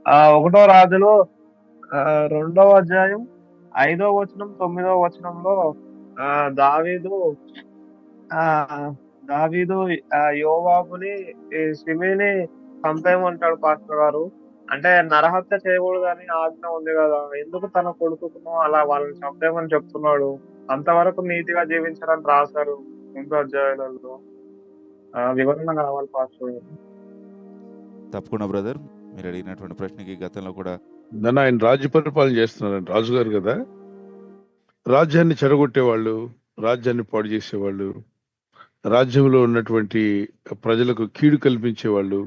ఒకటో రాజులు 2వ అధ్యాయం 5వ వచనం 9వ వచనంలో దావీదు ఆ దావీదు యోవాబుని షిమీని చంపేయమంటాడు పాస్టర్ గారు. అంటే నరహత్య చేయకూడదని ఆజ్ఞ ఉంది కదా, ఎందుకు తన కొడుకును అలా వాళ్ళని చంపేయమని చెప్తున్నాడు? అంతవరకు నీతిగా జీవించాలని రాశారు ముందు అధ్యాయాలలో. వివరణ కావాలి పాస్టర్ గారు. తప్పకుండా బ్రదర్, మీరు అడిగినటువంటి ప్రశ్నకి గతంలో కూడా నన్ను ఆయన రాజ్య పరిపాలన చేస్తున్నారు, రాజుగారు కదా. రాజ్యాన్ని చెడగొట్టేవాళ్ళు, రాజ్యాన్ని పాడు చేసేవాళ్ళు, రాజ్యంలో ఉన్నటువంటి ప్రజలకు కీడు కల్పించేవాళ్ళు,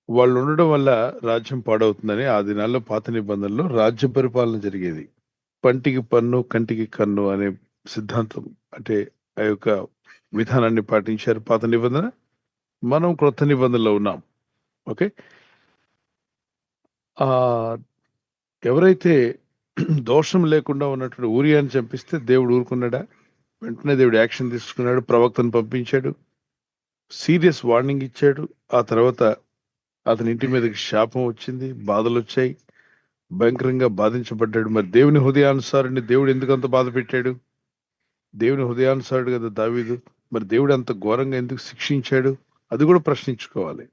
వాళ్ళు ఉండడం వల్ల రాజ్యం పాడవుతుందని ఆ దినాల్లో పాత నిబంధనలో రాజ్య పరిపాలన జరిగేది. పంటికి పన్ను కంటికి కన్ను అనే సిద్ధాంతం, అంటే ఆ యొక్క విధానాన్ని పాటించారు పాత నిబంధన. మనం క్రొత్త నిబంధనలో ఉన్నాం. ఓకే, ఆ ఎవరైతే దోషం లేకుండా ఉన్నటువంటి ఊరియాని చంపిస్తే దేవుడు ఊరుకున్నాడా? వెంటనే దేవుడు యాక్షన్ తీసుకున్నాడు, ప్రవక్తను పంపించాడు, సీరియస్ వార్నింగ్ ఇచ్చాడు. ఆ తర్వాత అతని ఇంటి మీదకి శాపం వచ్చింది, బాధలు వచ్చాయి, భయంకరంగా బాధించబడ్డాడు. మరి దేవుని హృదయానుసారుని దేవుడు ఎందుకు అంత బాధ పెట్టాడు? దేవుని హృదయానుసారుడు కదా దావీదు, మరి దేవుడు అంత ఘోరంగా ఎందుకు శిక్షించాడు? అది కూడా ప్రశ్నించుకోవాలి.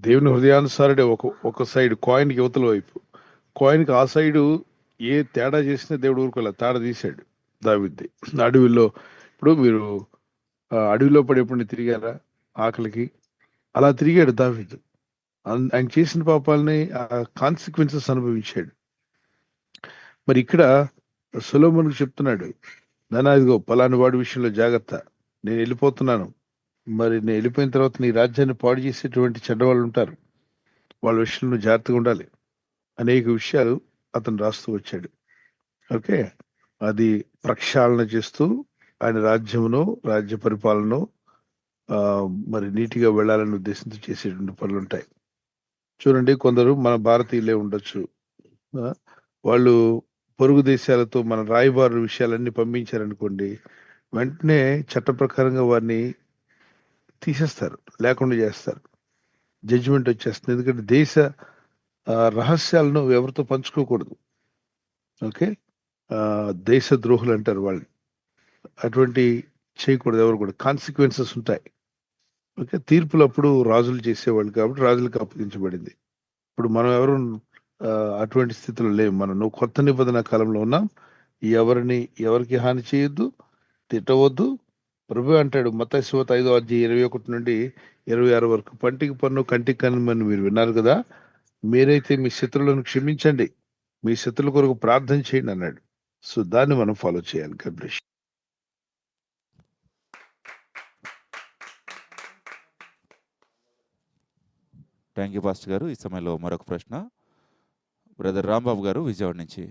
దేవుని హృదయానుసారుడే ఒక సైడ్, కాయిన్కి యువతల వైపు, కాయిన్కి ఆ సైడు ఏ తేడా చేసినా దేవుడు ఊరుకోలే, తేడా తీశాడు దావీద్ది. అడవిలో ఇప్పుడు మీరు అడవిలో పడి ఎప్పుడు తిరిగారా ఆకలికి? అలా తిరిగాడు దావీదు. ఆయన చేసిన పాపాలని కాన్సిక్వెన్సెస్ అనుభవించాడు. మరి ఇక్కడ సొలొమోనుకు చెప్తున్నాడు, నానా ఇదిగో పలాని వాడి విషయంలో జాగ్రత్త, నేను వెళ్ళిపోతున్నాను, మరి నేను వెళ్ళిపోయిన తర్వాత నీ రాజ్యాన్ని పాడు చేసేటువంటి చెడ్డవాళ్ళు ఉంటారు, వాళ్ళ విషయంలో జాగ్రత్తగా ఉండాలి. అనేక విషయాలు అతను రాస్తూ వచ్చాడు. ఓకే, అది ప్రక్షాళన చేస్తూ ఆయన రాజ్యమును రాజ్య పరిపాలన మరి నీటిగా వెళ్ళాలని ఉద్దేశంతో చేసేటువంటి పనులు ఉంటాయి. చూడండి, కొందరు మన భారతీయులే ఉండొచ్చు, వాళ్ళు పొరుగు దేశాలతో మన రాయబారు విషయాలన్నీ పంపించారనుకోండి, వెంటనే చట్ట ప్రకారంగా వారిని తీసేస్తారు, లేకుండా చేస్తారు, జడ్జిమెంట్ వచ్చేస్తుంది. ఎందుకంటే దేశ రహస్యాలను ఎవరితో పంచుకోకూడదు. ఓకే, దేశ ద్రోహులు అంటారు వాళ్ళని. అటువంటి చేయకూడదు ఎవరు కూడా, కాన్సిక్వెన్సెస్ ఉంటాయి. ఓకే, తీర్పులు అప్పుడు రాజులు చేసేవాళ్ళు కాబట్టి రాజులకు అప్పగించబడింది. ఇప్పుడు మనం ఎవరు అటువంటి స్థితిలో లేవు. నువ్వు కొత్త నిబంధన కాలంలో ఉన్నాం. ఎవరికి హాని చేయొద్దు, తిట్టవద్దు. ప్రభు అంటాడు మత్తయి సువార్త 5వ అధ్యాయం 21 నుండి 26 వరకు, పంటికి పన్ను కంటికి కన్ను మీరు విన్నారు కదా, మీరైతే మీ శత్రువులను క్షమించండి, మీ శత్రుల కొరకు ప్రార్థన చేయండి అన్నాడు. సో దాన్ని మనం ఫాలో చేయాలి. God bless. Thank you pastor గారు. ఈ సమయంలో మరొక ప్రశ్న బ్రదర్ రాంబాబు గారు విజయవాడ నుంచి.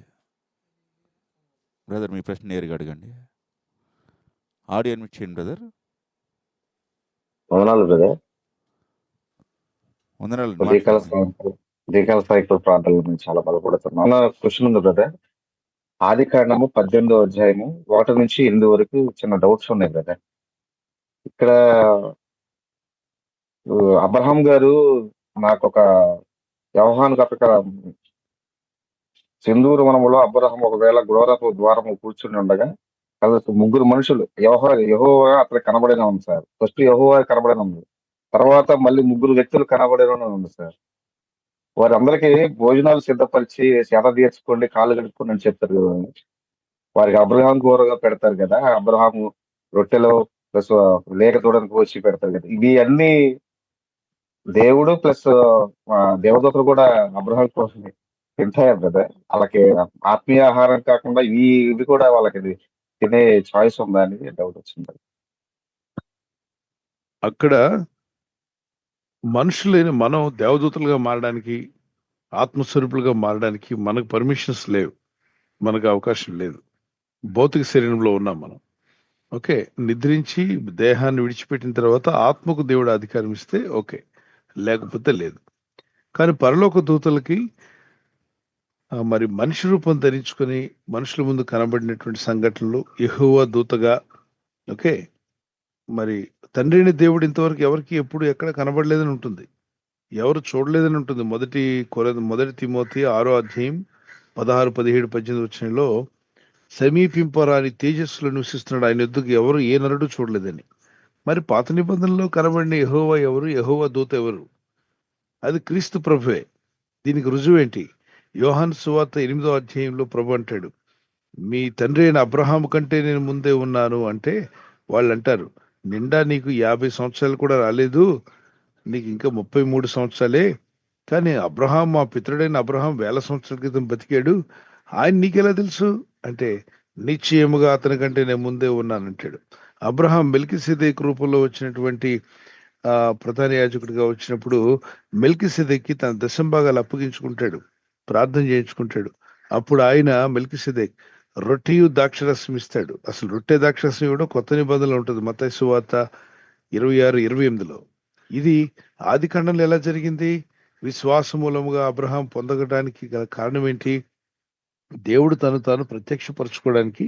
బ్రదర్ మీ ప్రశ్న నేరుగా అడగండి. ఆడియో అడ్మిట్ చేయండి బ్రదర్. వందనాలు బ్రదర్. వందనాలు. దీకాల సైకిల్ ప్రాంతాల నుంచి చాలా బలపడుతున్నాను. క్వశ్చన్ ఉంది బ్రదర్. ఆది కాండము 18వ అధ్యాయము 1 నుంచి 8 వరకు చిన్న డౌట్స్ ఉన్నాయి బ్రదర్. ఇక్కడ అబ్రహాం గారు నాకు ఒక వ్యవహాన్ గతక సింధూరు వనములో అబ్రహాం ఒకవేళ గుడారపు ద్వారము కూర్చుని ఉండగా ముగ్గురు మనుషులు యెహోవా అతను కనబడిన ఉంది సార్. ఫస్ట్ యెహోవా కనబడిన ఉంది, తర్వాత మళ్ళీ ముగ్గురు వ్యక్తులు కనబడిన ఉంది సార్. వారందరికీ భోజనాలు సిద్ధపరిచి సేద తీర్చుకోండి, కాళ్ళు కడుక్కోండి అని చెప్తారు కదా. వారికి అబ్రహాం కూరగా పెడతారు కదా, అబ్రహాము రొట్టెలో ప్లస్ లేక చూడడానికి వచ్చి పెడతారు కదా. ఇవి అన్ని దేవుడు ప్లస్ దేవదూతలు కూడా అబ్రహాం కోసం తింటారు కదా. వాళ్ళకి ఆత్మీయ ఆహారం కాకుండా ఇవి కూడా వాళ్ళకి తినే చాయిస్ ఉందా అని డౌట్ వచ్చింది. అక్కడ మనుషులైన మనం దేవదూతలుగా మారడానికి, ఆత్మస్వరూపులుగా మారడానికి మనకు పర్మిషన్స్ లేవు, మనకు అవకాశం లేదు. భౌతిక శరీరంలో ఉన్నాం మనం. ఓకే, నిద్రించి దేహాన్ని విడిచిపెట్టిన తర్వాత ఆత్మకు దేవుడు అధికారం ఇస్తే ఓకే, లేకపోతే లేదు. కానీ పరలోక దూతలకి మరి మనిషి రూపం ధరించుకొని మనుషుల ముందు కనబడినటువంటి సంఘటనలు యెహోవా దూతగా, ఓకే, మరి తండ్రిని దేవుడు ఇంతవరకు ఎవరికి ఎప్పుడు ఎక్కడ కనబడలేదని ఉంటుంది. ఎవరు చూడలేదని ఉంటుంది. మొదటి తిమోతి 6వ అధ్యాయం 16, 17, 18 వచనంలో సమీపింపరాని తేజస్సులో నివసిస్తున్నాడు ఆయన ఎద్దుకు ఎవరు ఏ నరుడు చూడలేదని. మరి పాత నిబంధనలో కనబడిన యెహోవా ఎవరు? యెహోవా దూత ఎవరు? అది క్రీస్తు ప్రభువే. దీనికి రుజువేంటి? యోహాను సువార్త 8వ అధ్యాయంలో ప్రభు అంటాడు, మీ తండ్రి అయిన అబ్రహాం కంటే నేను ముందే ఉన్నాను అంటే వాళ్ళు అంటారు, నిండా నీకు 50 సంవత్సరాలు కూడా రాలేదు, నీకు ఇంకా 33 సంవత్సరాలే, కానీ అబ్రహాం మా పితరుడైన అబ్రహాం 1000 సంవత్సరాల క్రితం బతికాడు, ఆయన నీకెలా తెలుసు అంటే నిశ్చయముగా అతని కంటే నేను ముందే ఉన్నానంటాడు. అబ్రహాం మెల్కిసెదెకు రూపంలో వచ్చినటువంటి ప్రధాన యాజకుడిగా వచ్చినప్పుడు మెల్కిసెదెక్కి తన దశంభాగాలు అప్పగించుకుంటాడు, ప్రార్థన చేయించుకుంటాడు. అప్పుడు ఆయన మెల్కిసెదెక్ రొట్టెయు ద్రాక్షరసం ఇస్తాడు. అసలు రొట్టె ద్రాక్షరసం ఇవ్వడం కొత్త నిబంధనలో ఉంటుంది, మత్తయి సువార్త 26, 28లో. ఇది ఆది ఖండంలో ఎలా జరిగింది? విశ్వాస మూలముగా అబ్రహాం పొందగడానికి గల కారణం ఏంటి? దేవుడు తను తాను ప్రత్యక్షపరచుకోవడానికి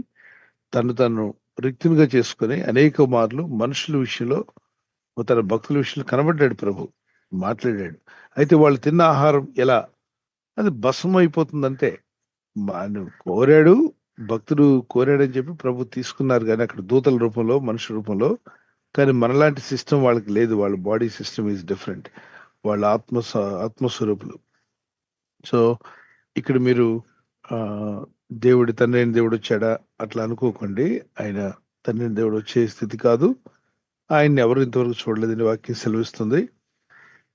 తను రిక్తునిగా చేసుకుని అనేక మార్లు మనుషుల విషయంలో, తన భక్తుల విషయంలో కనబడ్డాడు ప్రభు, మాట్లాడాడు. అయితే వాళ్ళు తిన్న ఆహారం ఎలా? అది భస్మం అయిపోతుందంటే కోరాడు, భక్తుడు కోరాడని చెప్పి ప్రభు తీసుకున్నారు, కానీ అక్కడ దూతల రూపంలో, మనుషుల రూపంలో. కానీ మనలాంటి సిస్టమ్ వాళ్ళకి లేదు. వాళ్ళ బాడీ సిస్టమ్ ఈజ్ డిఫరెంట్. వాళ్ళ ఆత్మస్వరూపులు. సో ఇక్కడ మీరు దేవుడి తండ్రి అయిన దేవుడు వచ్చాడా అట్లా అనుకోకండి. ఆయన తండ్రి అయిన దేవుడు వచ్చే స్థితి కాదు. ఆయన్ని ఎవరు ఇంతవరకు చూడలేదని వాక్యం సెలవిస్తుంది.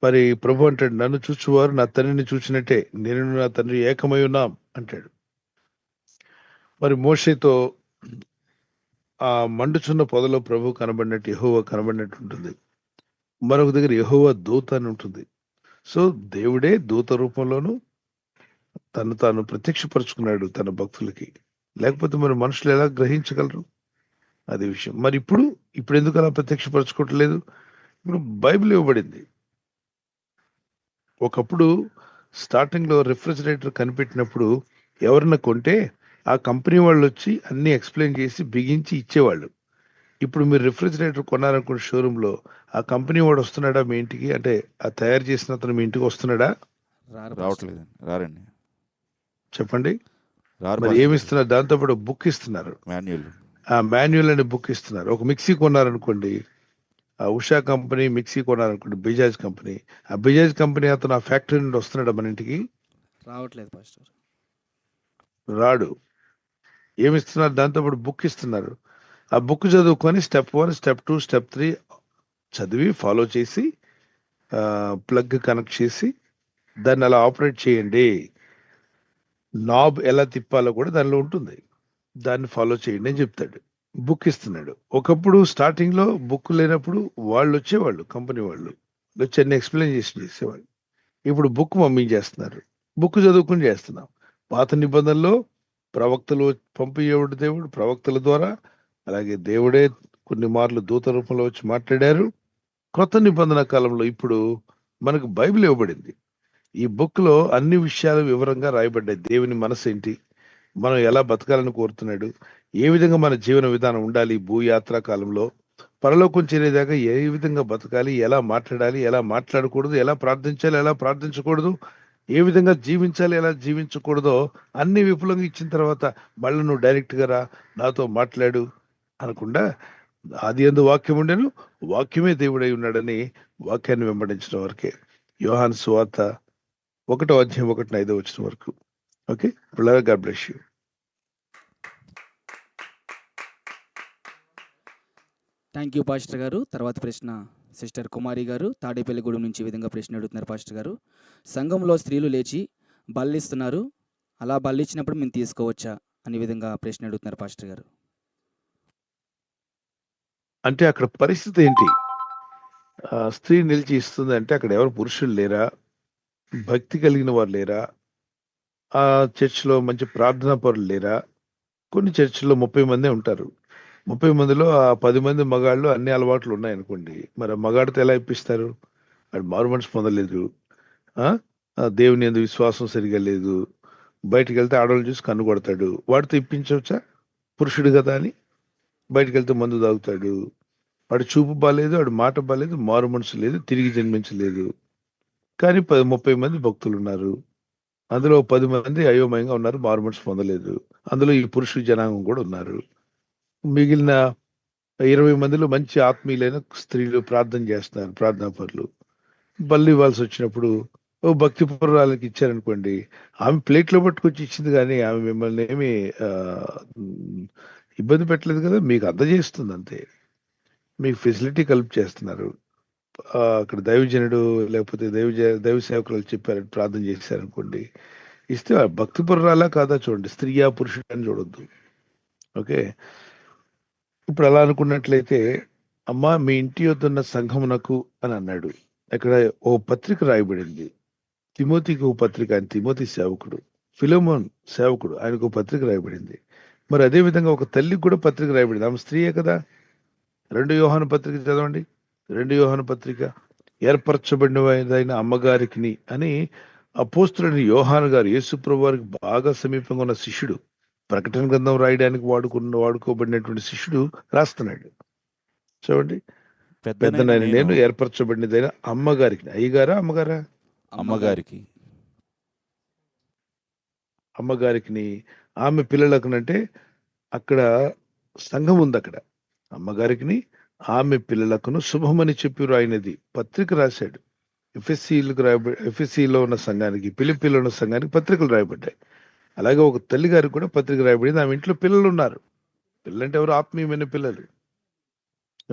మరి ప్రభు అంటాడు, నన్ను చూచువారు నా తండ్రిని చూచినట్టే, నేను నా తండ్రి ఏకమై ఉన్నాం అంటాడు. మరి మోషేతో ఆ మండుచున్న పొదలో ప్రభు కనబడినట్టు యెహోవా కనబడినట్టు ఉంటుంది. మరొక దగ్గర యెహోవా దూత అని ఉంటుంది. సో దేవుడే దూత రూపంలోనూ తాను ప్రత్యక్షపరుచుకున్నాడు తన భక్తులకి. లేకపోతే మరి మనుషులు ఎలా గ్రహించగలరు? అదే విషయం. మరి ఇప్పుడు ఎందుకు అలా ప్రత్యక్షపరచుకోవట్లేదు? ఇప్పుడు బైబిల్ ఇవ్వబడింది. ఒకప్పుడు స్టార్టింగ్ లో రిఫ్రిజిరేటర్ కనిపెట్టినప్పుడు ఎవరన్నా కొంటే ఆ కంపెనీ వాళ్ళు వచ్చి అన్ని ఎక్స్ప్లెయిన్ చేసి బిగించి ఇచ్చేవాళ్ళు. ఇప్పుడు మీరు రిఫ్రిజిరేటర్ కొన్నారనుకోండి షోరూమ్ లో, ఆ కంపెనీ వాడు వస్తున్నాడా మీ ఇంటికి? అంటే ఆ తయారు చేసిన అతను మీ ఇంటికి వస్తున్నాడా? రావట్లేదు, రారండి. చెప్పండి. మరి ఏమి ఇస్తున్నారు? దాంతో పాటు బుక్ ఇస్తున్నారు, మాన్యువల్ అనే బుక్ ఇస్తున్నారు. ఒక మిక్సీ కొన్నారనుకోండి, ఆ ఉషా కంపెనీ మిక్సీ కొన్నారనుకోండి, బజాజ్ కంపెనీ, ఆ బజాజ్ కంపెనీ అతను ఆ ఫ్యాక్టరీ నుండి వస్తున్నాడా మన ఇంటికి? రావట్లేదు పాస్టర్. రాడు. ఏమి ఇస్తున్నారు? దాంతో పాటు బుక్ ఇస్తున్నారు. ఆ బుక్ చదువుకొని స్టెప్ 1, స్టెప్ 2, స్టెప్ 3 చదివి ఫాలో చేసి ప్లగ్ కనెక్ట్ చేసి దాన్ని అలా ఆపరేట్ చేయండి. నాబ్ ఎలా తిప్పాలో కూడా దానిలో ఉంటుంది, దాన్ని ఫాలో చేయండి అని చెప్తాడు. బుక్ ఇస్తున్నాడు. ఒకప్పుడు స్టార్టింగ్ లో బుక్ లేనప్పుడు వాళ్ళు వచ్చేవాళ్ళు, కంపెనీ వాళ్ళు వచ్చి అన్ని ఎక్స్ప్లెయిన్ చేసేవాళ్ళు. ఇప్పుడు బుక్ పంపించేస్తున్నారు, బుక్ చదువుకుని చేస్తున్నాం. పాత నిబంధనలో ప్రవక్తలు పంపించేవాడు దేవుడు, ప్రవక్తల ద్వారా. అలాగే దేవుడే కొన్ని మార్లు దూత రూపంలో వచ్చి మాట్లాడారు. కొత్త నిబంధన కాలంలో ఇప్పుడు మనకు బైబిల్ ఇవ్వబడింది. ఈ బుక్ లో అన్ని విషయాలు వివరంగా రాయబడ్డాయి. దేవుని మనసు ఏంటి, మనం ఎలా బతకాలని కోరుతున్నాడు, ఏ విధంగా మన జీవన విధానం ఉండాలి, భూయాత్రా కాలంలో పరలోకం చేరేదాకా ఏ విధంగా బతకాలి, ఎలా మాట్లాడాలి, ఎలా మాట్లాడకూడదు, ఎలా ప్రార్థించాలి, ఎలా ప్రార్థించకూడదు, ఏ విధంగా జీవించాలి, ఎలా జీవించకూడదో అన్ని విపులంగా ఇచ్చిన తర్వాత మళ్ళీ నువ్వు డైరెక్ట్ గా రా, నాతో మాట్లాడు అనకుండా, ఆది యందు వాక్యం ఉండెను, వాక్యమే దేవుడై ఉన్నాడని వాక్యాన్ని వెంబడించడం వరకే. యోహాను సువార్త 1వ అధ్యాయం 1-5 వచ్చిన వరకు. Okay, god bless you. Thank you pastor గారు. తర్వాత ప్రశ్న సిస్టర్ కుమారి గారు తాడేపల్లిగూడెం నుంచి ఈ విధంగా ప్రశ్న అడుగుతున్నారు. పాస్టర్ గారు, సంఘంలో స్త్రీలు లేచి బల్లిస్తున్నారు, అలా బల్లిచ్చినప్పుడు మేము తీసుకోవచ్చా అనే విధంగా ప్రశ్న అడుగుతున్నారు పాస్టర్ గారు. అంటే అక్కడ పరిస్థితి ఏంటి? స్త్రీ నిలిచి ఇస్తుంది అంటే అక్కడ ఎవరు పురుషులు లేరా, భక్తి కలిగిన వారు లేరా, ఆ చర్చిలో మంచి ప్రార్థనా పరులు లేరా? కొన్ని చర్చిలో 30 మందే ఉంటారు. 30 మందిలో ఆ 10 మంది మగాళ్ళు అన్ని అలవాట్లు ఉన్నాయనుకోండి, మరి ఆ మగాడితో ఎలా ఇప్పిస్తారు? వాడు మారు మనసు పొందలేదు, దేవుని యందు విశ్వాసం సరిగా లేదు, బయటికి వెళ్తే ఆడవాళ్ళు చూసి కన్ను కొడతాడు, వాడితో ఇప్పించవచ్చా? పురుషుడు కదా అని. బయటికి వెళ్తే మందు తాగుతాడు, వాడు చూపు బాలేదు, వాడు మాట బాలేదు, మారు మనసు లేదు, తిరిగి జన్మించలేదు. కానీ 30 మంది భక్తులు ఉన్నారు. అందులో 10 మంది అయోమయంగా ఉన్నారు, మారుమనసు పొందలేదు. అందులో ఈ పురుషుల జనాంగం కూడా ఉన్నారు. మిగిలిన 20 మందిలో మంచి ఆత్మీయులైన స్త్రీలు ప్రార్థన చేస్తున్నారు, ప్రార్థనా పరులు. బల్లి ఇవ్వాల్సి వచ్చినప్పుడు ఓ భక్తి పురాలకి ఇచ్చారనుకోండి, ఆమె ప్లేట్లో పట్టుకొచ్చి ఇచ్చింది, కానీ ఆమె మిమ్మల్ని ఏమి ఇబ్బంది పెట్టలేదు కదా, మీకు అందజేస్తుంది అంతే. మీకు ఫెసిలిటీ కల్ప్ చేస్తున్నారు. అక్కడ దైవజనుడు లేకపోతే దైవ సేవకులు చెప్పారు, ప్రార్థన చేశారనుకోండి, ఇస్తే ఆ భక్తి పురాలా కాదా చూడండి, స్త్రీయా పురుషుడు అని చూడొద్దు. ఓకే, ఇప్పుడు అలా అనుకున్నట్లయితే, అమ్మా మీ ఇంటి వద్దున్న సంఘమునకు అని అన్నాడు. అక్కడ ఓ పత్రిక రాయబడింది. తిమోతికి ఓ పత్రిక, ఆయన తిమోతి సేవకుడు. ఫిలోమోన్ సేవకుడు, ఆయనకు పత్రిక రాయబడింది. మరి అదే విధంగా ఒక తల్లికి కూడా పత్రిక రాయబడింది, ఆమె స్త్రీయే కదా. 2 యోహాను పత్రిక చదవండి. 2 యోహాను పత్రిక, ఏర్పరచబడినదైన అమ్మగారికి అని అపోస్తులైన యోహాను గారు, యేసుప్రభు వారికి బాగా సమీపంగా ఉన్న శిష్యుడు, ప్రకటన గ్రంథం రాయడానికి వాడుకోబడినటువంటి శిష్యుడు రాస్తున్నాడు. చూడండి, పెద్దనైన నేను ఏర్పరచబడినదైన అమ్మగారికి. అయ్యగారా అమ్మగారా? అమ్మగారికి. అమ్మగారికి, ఆమె పిల్లలకు అంటే అక్కడ సంఘం ఉంది. అక్కడ అమ్మగారికి ఆమె పిల్లలకును శుభమని చెప్పి రాయినది పత్రిక రాశాడు. ఎఫ్ఎస్సిలో ఉన్న సంఘానికి, ఫిలిప్పీలో ఉన్న సంఘానికి పత్రికలు రాయబడ్డాయి. అలాగే ఒక తల్లి గారికి కూడా పత్రిక రాయబడింది. ఆమె ఇంట్లో పిల్లలు ఉన్నారు. పిల్లలంటే ఎవరు? ఆత్మీయమైన పిల్లలు.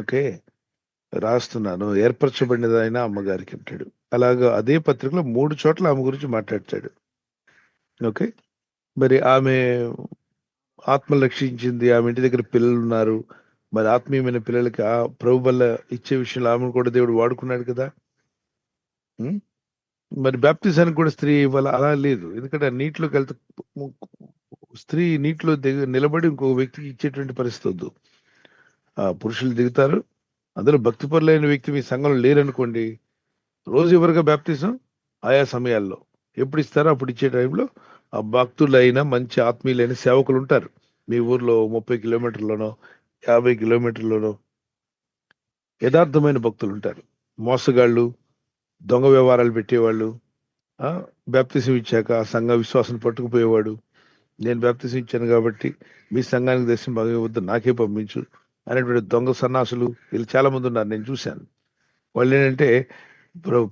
ఓకే, రాస్తున్నాను, ఏర్పరచబడినదైనా అమ్మగారికి అంటాడు. అలాగా అదే పత్రికలో 3 చోట్ల ఆమె గురించి మాట్లాడతాడు. ఓకే, మరి ఆమె ఆత్మలు రక్షించింది, ఆమె ఇంటి దగ్గర పిల్లలు ఉన్నారు. మరి ఆత్మీయమైన పిల్లలకి ఆ ప్రభు వల్ల ఇచ్చే విషయంలో ఆమెను కూడా దేవుడు వాడుకున్నాడు కదా. మరి బాప్తిజానికి కూడా స్త్రీ ఇవ్వాలి, అలా లేదు. ఎందుకంటే నీటిలోకి వెళ్తే స్త్రీ నీటిలో నిలబడి ఇంకో వ్యక్తికి ఇచ్చేటువంటి పరిస్థితి వద్దు. పురుషులు దిగుతారు. అందులో భక్తిపరులైన వ్యక్తి మీ సంఘంలో లేరనుకోండి, రోజు ఎవరుగా బాప్తిజం ఆయా సమయాల్లో ఎప్పుడు ఇస్తారో అప్పుడు ఇచ్చే టైంలో ఆ భక్తులైన మంచి ఆత్మీయులైన సేవకులు ఉంటారు. మీ ఊర్లో 30 కిలోమీటర్లోనో 50 కిలోమీటర్లోనో యథార్థమైన భక్తులు ఉంటారు. మోసగాళ్ళు, దొంగ వ్యవహారాలు పెట్టేవాళ్ళు, బాప్తిజం ఇచ్చాక ఆ సంఘ విశ్వాసం పట్టుకుపోయేవాడు, నేను బాప్తిజం ఇచ్చాను కాబట్టి మీ సంఘానికి దర్శనం బాగా వద్దు, నాకే పంపించు అనేటువంటి దొంగ సన్నాసులు వీళ్ళు చాలా మంది ఉన్నారు, నేను చూశాను. వాళ్ళు ఏంటంటే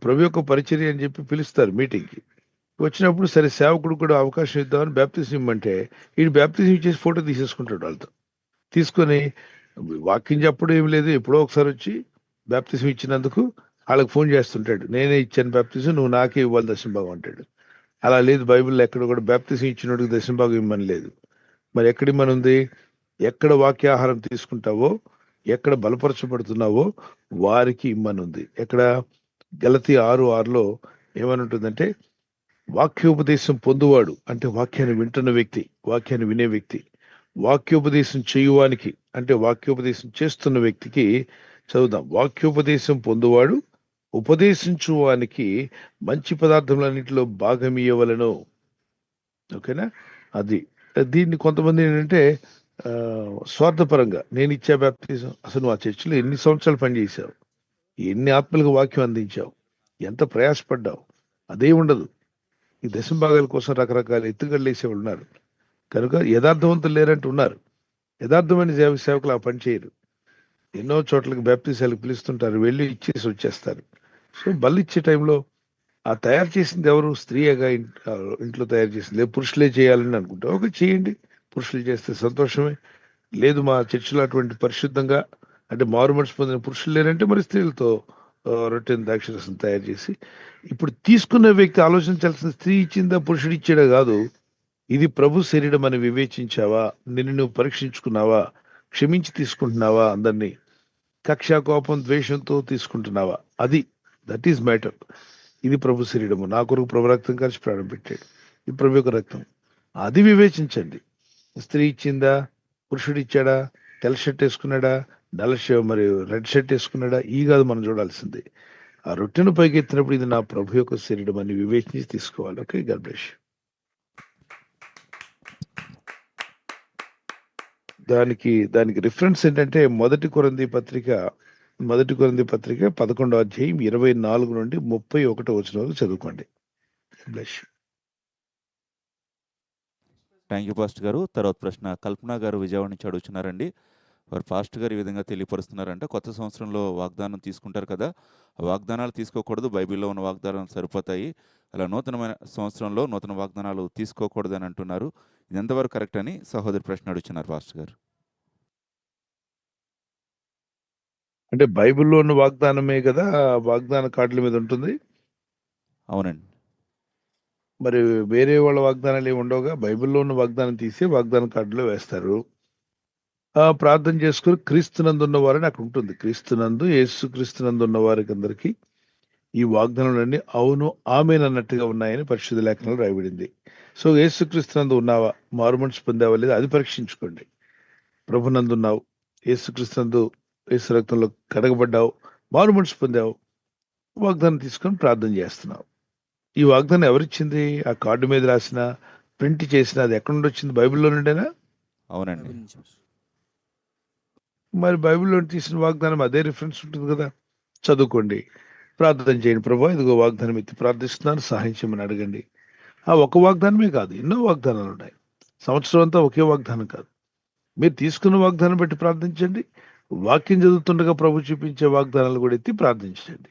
ప్రభు యొక్క పరిచర్య అని చెప్పి పిలుస్తారు మీటింగ్కి. వచ్చినప్పుడు సరే సేవకుడు కూడా అవకాశం ఇద్దామని బాప్తిజం ఇవ్వమంటే వీడు బాప్తిజం ఇచ్చేసి ఫోటో తీసేసుకుంటాడు. వాళ్ళతో తీసుకొని వాక్యం చెప్పడం ఏమి లేదు, ఎప్పుడో ఒకసారి వచ్చి బాప్తిజం ఇచ్చినందుకు వాళ్ళకి ఫోన్ చేస్తుంటాడు, నేనే ఇచ్చాను బాప్తిజం, నువ్వు నాకే ఇవ్వాలి దర్శనం భాగం అంటాడు. అలా లేదు, బైబిల్లో ఎక్కడ కూడా బాప్తిజం ఇచ్చినోడికి దర్శనం భాగం ఇమ్మని లేదు. మరి ఎక్కడ ఇమ్మని ఉంది? ఎక్కడ వాక్యాహారం తీసుకుంటావో, ఎక్కడ బలపరచబడుతున్నావో వారికి ఇమ్మని ఉంది. ఎక్కడ? గలతీ 6:6లో ఏమని ఉంటుందంటే, వాక్యోపదేశం పొందువాడు అంటే వాక్యాన్ని వింటున్న వ్యక్తి, వాక్యాన్ని వినే వ్యక్తి, వాక్యోపదేశం చేయువానికి అంటే వాక్యోపదేశం చేస్తున్న వ్యక్తికి, చదువుదాం, వాక్యోపదేశం పొందువాడు ఉపదేశించువానికి మంచి పదార్థములన్నింటిలో భాగం ఇయ్యవలెను. ఓకేనా? అది దీన్ని కొంతమంది ఏంటంటే స్వార్థపరంగా, నేను ఇచ్చా బాప్తిజం, అసలు నువ్వు ఆ చర్చిలో ఎన్ని సంవత్సరాలు పనిచేసావు, ఎన్ని ఆత్మలకు వాక్యం అందించావు, ఎంత ప్రయాసపడ్డావు, అదే ఉండదు. ఈ దశమ భాగాల కోసం రకరకాల ఎత్తుగడలేసేవాళ్ళు ఉన్నారు. కనుక యథార్థవంతులు లేరంటూ ఉన్నారు. యథార్థమైన సేవకులు ఆ పని చేయరు. ఎన్నో చోట్లకి బాప్తిజాలకు పిలుస్తుంటారు, వెళ్ళి ఇచ్చేసి వచ్చేస్తారు. సో బళ్ళు ఇచ్చే టైంలో ఆ తయారు చేసింది ఎవరు? స్త్రీగా ఇంట్లో తయారు చేసింది, లేదు పురుషులే చేయాలని అనుకుంటా, ఓకే చేయండి, పురుషులు చేస్తే సంతోషమే. లేదు మా చర్చిలో అటువంటి పరిశుద్ధంగా అంటే మారు మనసు పొందిన పురుషులు లేరంటే మరి స్త్రీలతో రొట్టెని ద్రాక్షరసం తయారు చేసి, ఇప్పుడు తీసుకున్న వ్యక్తి ఆలోచించాల్సిన స్త్రీ ఇచ్చిందా పురుషుడు ఇచ్చాడా కాదు, ఇది ప్రభు శరీరం అని వివేచించావా, నిన్ను నువ్వు పరీక్షించుకున్నావా, క్షమించి తీసుకుంటున్నావా, అందరినీ కక్ష కోపం ద్వేషంతో తీసుకుంటున్నావా, అది దట్ ఈస్ మ్యాటర్. ఇది ప్రభు శరీరము, నా కొరకు ప్రభు రక్తం కలిసి ప్రాణం పెట్టాడు, ఇది ప్రభు యొక్క రక్తం, అది వివేచించండి. స్త్రీ ఇచ్చిందా, పురుషుడు ఇచ్చాడా, తెల్ల షర్ట్ వేసుకున్నాడా, మరి రెడ్ షర్ట్ వేసుకున్నాడా, ఈ కాదు మనం చూడాల్సింది. ఆ రొట్టెను పైకి ఎత్తినప్పుడు ఇది నా ప్రభు యొక్క శరీరం అని వివేచించి తీసుకోవాలి. Okay, god bless you. దానికి రిఫరెన్స్ ఏంటంటే 1 కొరింథీ పత్రిక మొదటి కొరింథీ పత్రిక 11వ అధ్యాయం 24 నుండి 31 వచనం వరకు చదువుకోండి. Bless you. Thank you pastor గారు. తర్వాత ప్రశ్న కల్పన గారు విజయవాడ నుంచి అడుగుతున్నారండి. వారు పాస్టర్ గారు ఈ విధంగా తెలియపరుస్తున్నారంట, కొత్త సంవత్సరంలో వాగ్దానం తీసుకుంటారు కదా, ఆ వాగ్దానాలు తీసుకోకూడదు, బైబిల్లో ఉన్న వాగ్దానాలు సరిపోతాయి, అలా నూతనమైన సంవత్సరంలో నూతన వాగ్దానాలు తీసుకోకూడదు అని అంటున్నారు. ఇది ఎంతవరకు కరెక్ట్ అని సహోదరి ప్రశ్న అడుగుతున్నారు పాస్టర్ గారు. అంటే బైబిల్లో ఉన్న వాగ్దానమే కదా వాగ్దాన కార్డుల మీద ఉంటుంది. అవునండి. మరి వేరే వాళ్ళ వాగ్దానాలు ఏమి ఉండవుగా, బైబిల్లో ఉన్న వాగ్దానం తీసి వాగ్దాన కార్డులో వేస్తారు. ప్రార్థన చేసుకుని క్రీస్తునందు ఉన్నవారని అక్కడ ఉంటుంది. క్రీస్తునందు, యేసు క్రీస్తునందు ఉన్న వారికి అందరికీ ఈ వాగ్దానాలన్నీ అవును ఆమెన్ అన్నట్టుగా ఉన్నాయని పరిశుద్ధ లేఖనంలో రాయబడింది. సో యేసు క్రీస్తునందు ఉన్నావా, మారుమనసు పొందావా లేదా అది పరీక్షించుకోండి. ప్రభునందు ఉన్నావు, యేసు క్రీస్తునందు యేసు రక్తంలో కడగబడ్డావు, మారుమనసు పొందావు, వాగ్దానం తీసుకొని ప్రార్థన చేస్తున్నావు. ఈ వాగ్దానం ఎవరిచ్చింది? ఆ కార్డు మీద రాసిన, ప్రింట్ చేసిన, అది ఎక్కడ నుండి వచ్చింది? బైబిల్లో నుండేనా? అవునండి. మరి బైబిల్లో తీసిన వాగ్దానం అదే రిఫరెన్స్ ఉంటుంది కదా. చదువుకోండి, ప్రార్థన చేయండి. ప్రభా ఇదిగో వాగ్దానం ఎత్తి ప్రార్థిస్తున్నాను, సహాయం చేయమని అడగండి. ఆ ఒక వాగ్దానమే కాదు, ఎన్నో వాగ్దానాలు ఉన్నాయి. సంవత్సరం అంతా ఒకే వాగ్దానం కాదు. మీరు తీసుకున్న వాగ్దానం బట్టి ప్రార్థించండి. వాక్యం చదువుతుండగా ప్రభు చూపించే వాగ్దానాలు కూడా ఎత్తి ప్రార్థించండి.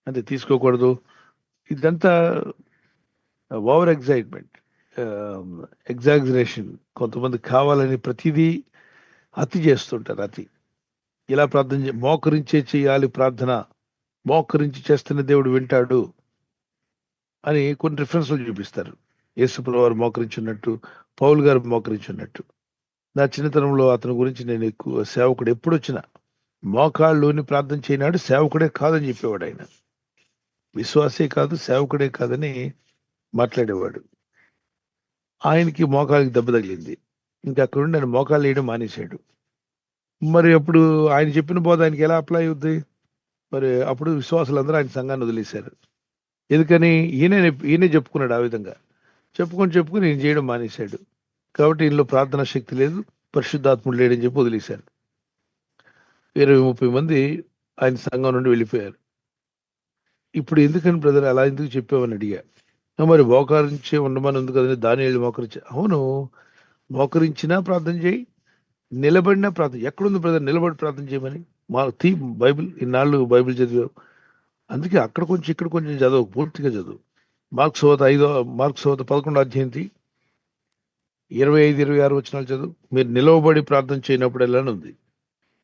అంటే తీసుకోకూడదు, ఇదంతా ఓవర్ ఎగ్జైట్మెంట్, ఎగ్జాగరేషన్. కొంతమంది కావాలని ప్రతిదీ అతి చేస్తుంటారు. అతి ఇలా ప్రార్థన మోకరించే చేయాలి ప్రార్థన, మోకరించి చేస్తున్న దేవుడు వింటాడు అని కొన్ని రిఫరెన్స్లు చూపిస్తారు. యేసుప్రభువు వారు మోకరించున్నట్టు, పౌలు గారు మోకరించున్నట్టు. నా చిన్నతనంలో అతని గురించి నేను ఎక్కువ, సేవకుడు ఎప్పుడు వచ్చినా మోకాళ్ళుని ప్రార్థన చేయనాడు సేవకుడే కాదని చెప్పేవాడు. ఆయన విశ్వాసే కాదు, సేవకుడే కాదని మాట్లాడేవాడు. ఆయనకి మోకాళ్ళకి దెబ్బ తగిలింది. ఇంకా అక్కడ నుండి ఆయన మోకాళ్ళు వేయడం మానేశాడు. మరి అప్పుడు ఆయన చెప్పిన బోధ ఆయనకి ఎలా అప్లై అవుద్ది? మరి అప్పుడు విశ్వాసులందరూ ఆయన సంఘాన్ని వదిలేశారు. ఎందుకని? ఈయనే చెప్పుకున్నాడు. ఆ విధంగా చెప్పుకొని ఈయన చేయడం మానేశాడు. కాబట్టి ఈయనలో ప్రార్థనా శక్తి లేదు, పరిశుద్ధాత్ముడు లేడని చెప్పి వదిలేశారు. 20-30 మంది ఆయన సంఘం నుండి వెళ్ళిపోయారు. ఇప్పుడు ఎందుకని బ్రదర్ అలా ఎందుకు చెప్పావని అడిగా. మరి మోకరించే ఉండమని ఉంది కదండి, దానియేలు మోకరించే. అవును, మోకరించినా ప్రార్థన చేయి, నిలబడినా ప్రార్థన. ఎక్కడుంది బ్రదర్ నిలబడి ప్రార్థన చేయమని? మా బైబిల్ ఇన్నాళ్ళు బైబిల్ చదివావు, అందుకే అక్కడ కొంచెం ఇక్కడ కొంచెం చదవు, పూర్తిగా చదువు. మార్క్స్ వార్త 11వ అధ్యాయం 25-26 వచనాలు చదువు. మీరు నిలవబడి ప్రార్థన చేయనప్పుడు ఎలా ఉంది?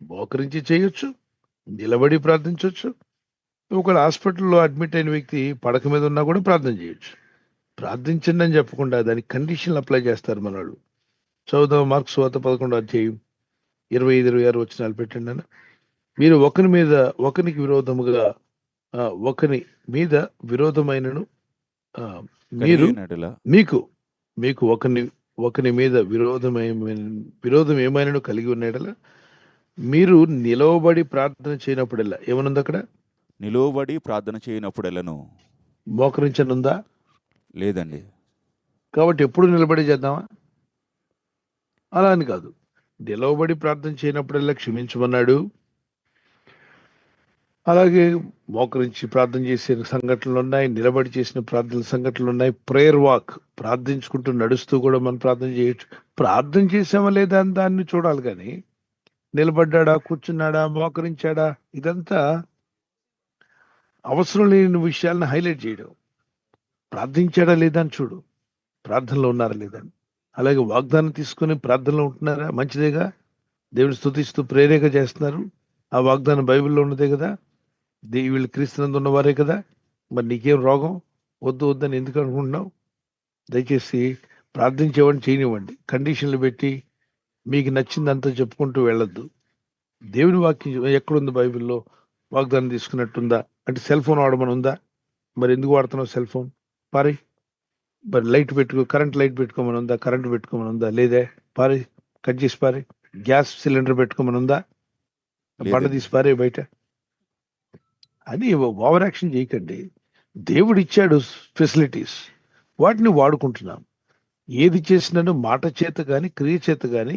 మోకరించి చేయొచ్చు, నిలబడి ప్రార్థించవచ్చు. ఒకవేళ హాస్పిటల్లో అడ్మిట్ అయిన వ్యక్తి పడక మీద ఉన్నా కూడా ప్రార్థన చేయొచ్చు. ప్రార్థించండి అని చెప్పకుండా దానికి కండిషన్లు అప్లై చేస్తారు మన వాళ్ళు. చదువుదాం, మార్క్స్ వార్త 11వ అధ్యాయం 25-26 వచనాలు పెట్టండి అన్న. మీరు ఒకనికి విరోధముగా ఒకని మీద విరోధమైనను మీరు మీకు ఒకని మీద విరోధం ఏమైనా కలిగి ఉన్నాడలా మీరు నిలవబడి ప్రార్థన చేయనప్పుడల్లా ఏమనుంది అక్కడ? నిలవబడి ప్రార్థన చేయనప్పుడెల్లను. మోకరించనుందా? లేదండి. కాబట్టి ఎప్పుడు నిలబడి చేద్దామా? అలా అని కాదు, నిలవబడి ప్రార్థన చేయనప్పుడల్లా క్షమించమన్నాడు. అలాగే మోకరించి ప్రార్థన చేసే సంఘటనలు ఉన్నాయి, నిలబడి చేసిన ప్రార్థన సంఘటనలు ఉన్నాయి. ప్రేయర్ వాక్, ప్రార్థించుకుంటూ నడుస్తూ కూడా మనం ప్రార్థన చేయొచ్చు. ప్రార్థన చేసామా లేదా అని దాన్ని చూడాలి, కానీ నిలబడ్డా, కూర్చున్నాడా, మోకరించాడా, ఇదంతా అవసరం లేని విషయాలను హైలైట్ చేయడం. ప్రార్థించాడా లేదా అని చూడు, ప్రార్థనలో ఉన్నారా లేదా అని. అలాగే వాగ్దానం తీసుకుని ప్రార్థనలో ఉంటున్నారా? మంచిదేగా, దేవుని స్తుతిస్తూ ప్రేరేగా చేస్తున్నారు. ఆ వాగ్దానం బైబిల్లో ఉన్నదే కదా, వీళ్ళు క్రీస్తునందు ఉన్నవారే కదా. మరి నీకేం రోగం? వద్దని ఎందుకు అనుకుంటున్నావు? దయచేసి ప్రార్థించేవాడిని చేయనివ్వండి. కండిషన్లు పెట్టి మీకు నచ్చిందంతా చెప్పుకుంటూ వెళ్ళొద్దు. దేవుని వాక్యం ఎక్కడుంది బైబిల్లో? వాగ్దానం తీసుకున్నట్టుందా? అంటే సెల్ ఫోన్ వాడమని ఉందా? మరి ఎందుకు వాడుతున్నావు సెల్ ఫోన్? పారి. మరి లైట్ కరెంట్ లైట్ పెట్టుకోమని ఉందా? కరెంట్ పెట్టుకోమని ఉందా? లేదే, పారి, కట్ చేసి పారి. గ్యాస్ సిలిండర్ పెట్టుకోమని ఉందా? బండ తీసి పారే బయట అని ఓవర్ యాక్షన్ చేయకండి. దేవుడు ఇచ్చాడు ఫెసిలిటీస్, వాటిని వాడుకుంటున్నాం. ఏది చేసినాను మాట చేత కానీ క్రియ చేత కానీ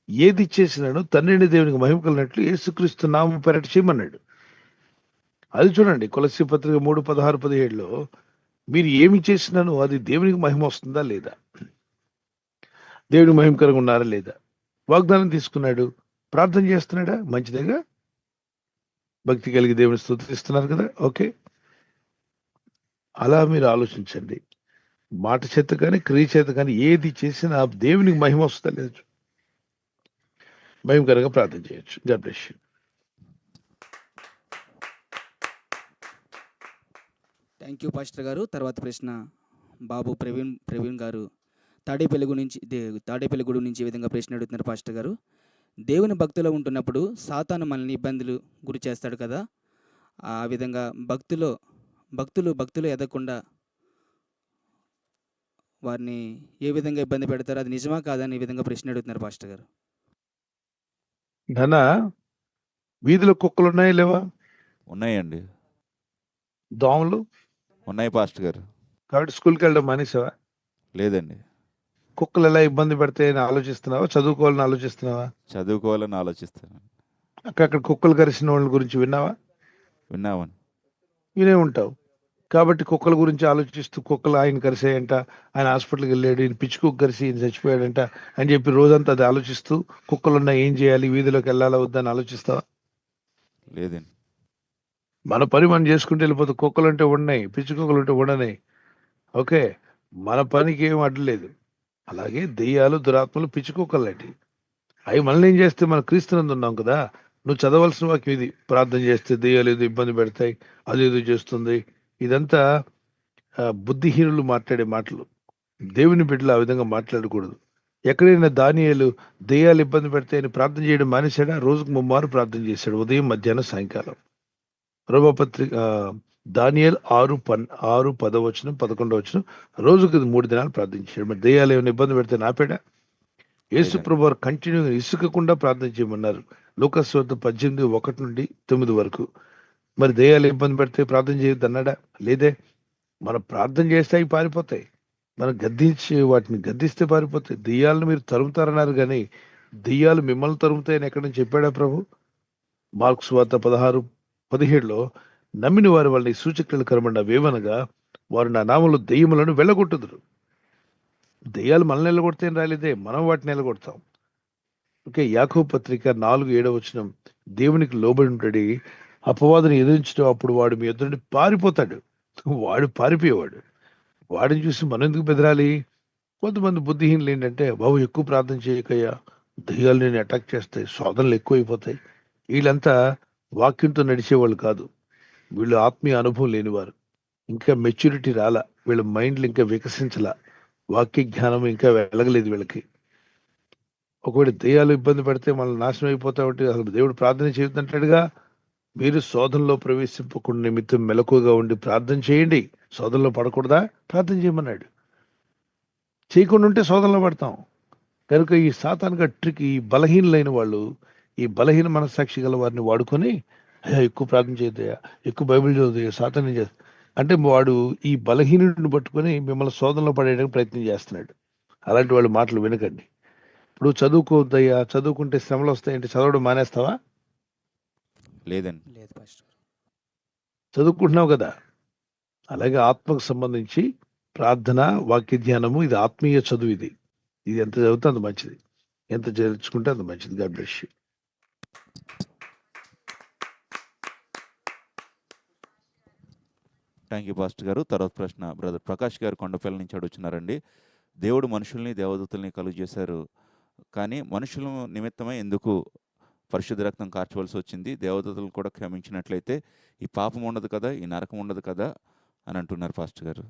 ఏది చేసినానో తండ్రిని దేవునికి మహిమ కలిగినట్లు యేసుక్రీస్తు నామం పేరట చేయమన్నాడు. అది చూడండి కొలస్సీ పత్రిక 3:16-17లో మీరు ఏమి చేసినానో అది దేవునికి మహిమ వస్తుందా లేదా, దేవునికి మహిమకరంగా ఉన్నారా లేదా, వాగ్దానం తీసుకున్నాడు, ప్రార్థన చేస్తున్నాడా, మంచిదేగా, భక్తి కలిగి దేవుని స్తుతిస్తున్నారు కదా, ఓకే. అలా మీరు ఆలోచించండి. మాట చేత కానీ క్రియ చేత కానీ ఏది చేసినా దేవునికి మహిమ వస్తుందా లేదు, మహిమకరంగా ప్రార్థన చేయొచ్చు. God bless you. Thank you pastor గారు. తర్వాత ప్రశ్న బాబు ప్రవీణ్ గారు తాడేపల్లిగూడెం నుంచి ఈ విధంగా ప్రశ్న అడుగుతున్నారు పాస్టర్ గారు. దేవుని భక్తిలో ఉంటున్నప్పుడు సాతాను మనల్ని ఇబ్బందులు గురి చేస్తాడు కదా, ఆ విధంగా భక్తులు ఎదగకుండా వారిని ఏ విధంగా ఇబ్బంది పెడతారు, అది నిజమా కాదని ఈ విధంగా ప్రశ్న అడుగుతున్నారు పాస్టర్ గారు. నాన్న, వీధిలో కుక్కలు ఉన్నాయా లేవా, ఉన్నాయండి, దోమలు ఉన్నాయి పాస్టర్ గారు. కాబట్టి స్కూల్కి వెళ్ళడం మానేసావా? లేదండి, కుక్కలు ఎలా ఇబ్బంది పెడతాయని ఆలోచిస్తున్నావా, చదువుకోవాలని ఆలోచిస్తున్నావా? చదువుకోవాలని ఆలోచిస్తాను. అక్కడ కుక్కలు కరిసిన వాళ్ళ గురించి విన్నావా? విన్నామని వినే ఉంటావు. కాబట్టి కుక్కల గురించి ఆలోచిస్తూ కుక్కలు ఆయన కరిసాయంట, ఆయన హాస్పిటల్కి వెళ్ళాడు, ఈయన పిచ్చి కుక్క కరిసి ఈయన చచ్చిపోయాడంట అని చెప్పి రోజంతా అది ఆలోచిస్తూ కుక్కలున్నా ఏం చేయాలి, వీధిలోకి వెళ్ళాలా వద్దని ఆలోచిస్తావా? లేదండి. మన పని మనం చేసుకుంటూ వెళ్ళిపోతే కుక్కలు ఉంటే ఉన్నాయి, పిచ్చి కుక్కలు ఉంటే ఉండనాయి, ఓకే. మన పనికి ఏం అడ్డలేదు. అలాగే దెయ్యాలు దురాత్మలు పిచ్చి కుక్కలు లాంటివి. అవి మనల్ని ఏం చేస్తే మనం క్రీస్తునందు ఉన్నాం కదా. నువ్వు చదవలసిన వాక్యం ఇది, ప్రార్థన చేస్తే దెయ్యాలు ఏదో ఇబ్బంది పెడతాయి, అది ఏదో చేస్తుంది, ఇదంతా బుద్ధిహీనులు మాట్లాడే మాటలు. దేవుని బిడ్డలు ఆ విధంగా మాట్లాడకూడదు. ఎక్కడైనా దానియేలు దెయ్యాలు ఇబ్బంది పెడతాయని ప్రార్థన చేయడం మానేశాడా? రోజుకు 3 ప్రార్థన చేశాడు, ఉదయం మధ్యాహ్నం సాయంకాలం. రోమపత్రిక దానియేలు 6:10 11 రోజుకు 3 దినాలు ప్రార్థించాడు. మరి దెయ్యాలు ఏమైనా ఇబ్బంది పెడితే నాపేడా? యేసు ప్రభు వారు కంటిన్యూగా ఇసుకకుండా ప్రార్థన చేయమన్నారు. లూకాసు వార్త 18:1-9 వరకు. మరి దెయ్యాలు ఇబ్బంది పెడితే ప్రార్థన చేయొద్దు అన్నాడా? లేదే. మనం ప్రార్థన చేస్తే అవి పారిపోతాయి, మనం వాటిని గద్దిస్తే పారిపోతాయి. దెయ్యాలను మీరు తరుముతారన్నారు కానీ దెయ్యాలు మిమ్మల్ని తరుముతాయని ఎక్కడ చెప్పాడా ప్రభు? మార్క్స్ వార్త 16:17లో నమ్మిన వారి వల్ల ఈ సూచక్రియలు కనబడిన వేవనగా వారు నా నామంలో దెయ్యములను వెళ్ళగొట్టుదురు. దెయ్యాలు మనల్ని వెళ్ళగొడితే రాలేదే, మనం వాటిని వెళ్ళగొడతాం. ఓకే. యాకోబు పత్రిక 4:7 దేవునికి లోబడి ఉంటాడు, అపవాదుని ఎదిరించడం, అప్పుడు వాడు మీ ఎదురు నుండి పారిపోతాడు. వాడు పారిపోయేవాడు. వాడిని చూసి మనం ఎందుకు బెదరాలి? కొంతమంది బుద్ధిహీనులు ఏంటంటే, బాబు ఎక్కువ ప్రార్థన చేయకయ్యా, దెయ్యాలు నేను అటాక్ చేస్తాయి, శోధనలు ఎక్కువైపోతాయి. వీళ్ళంతా వాక్యంతో నడిచేవాళ్ళు కాదు, వీళ్ళు ఆత్మీయ అనుభవం లేనివారు, ఇంకా మెచ్యూరిటీ రాలా, వీళ్ళ మైండ్లు ఇంకా వికసించలా, వాక్య జ్ఞానం ఇంకా వెలగలేదు వీళ్ళకి. ఒకవేళ దెయ్యాలు ఇబ్బంది పెడితే మనల్ని నాశనం అయిపోతామంటే అసలు దేవుడు ప్రార్థన చేయొద్దంటాడుగా. మీరు శోధనలో ప్రవేశింపకుండా నిమిత్తం మెలకుగా ఉండి ప్రార్థన చేయండి. శోధనలో పడకూడదా? ప్రార్థన చేయమన్నాడు. చేయకుండా ఉంటే శోధనలో పడతాం. కనుక ఈ సాతానుగా ట్రిక్, ఈ బలహీనులైన వాళ్ళు, ఈ బలహీన మనస్సాక్షి గల వారిని వాడుకొని, ఎక్కువ ప్రార్థన చేయదయా, ఎక్కువ బైబిల్ చదువుదయా, సాతాన్ని చేస్తా అంటే వాడు ఈ బలహీనుడిని పట్టుకొని మిమ్మల్ని శోధనలో పడేయడానికి ప్రయత్నం చేస్తున్నాడు. అలాంటి వాళ్ళ మాటలు వినకండి. ఇప్పుడు చదువుకోవద్దయ్యా, చదువుకుంటే శ్రమలు వస్తాయంటే చదవడం మానేస్తావా? లేదండి. లేదు పాస్టర్. చదువుకుంటున్నావు కదా. అలాగే ఆత్మకు సంబంధించి ప్రార్థన, వాక్య ధ్యానము, ఇది ఆత్మీయ చదువు. ఇది ఎంత చదివితే అంత మంచిది, ఎంత చేర్చుకుంటే అంత మంచిది. God bless you. Thank you pastor గారు. తర్వాత ప్రశ్న బ్రదర్ ప్రకాష్ గారు కొండపల్లి నుంచి అడుగుతున్నారండి. దేవుడు మనుషుల్ని దేవదూతల్ని కలుగు చేశారు, కానీ మనుషుల నిమిత్తమే ఎందుకు పరిశుద్ధ రక్తం కార్చవలసి వచ్చింది? దేవదూతలు కూడా క్షమించినట్లయితే ఈ పాపం ఉండదు కదా, ఈ నరకం ఉండదు కదా అని అంటున్నారు పాస్టర్ గారు.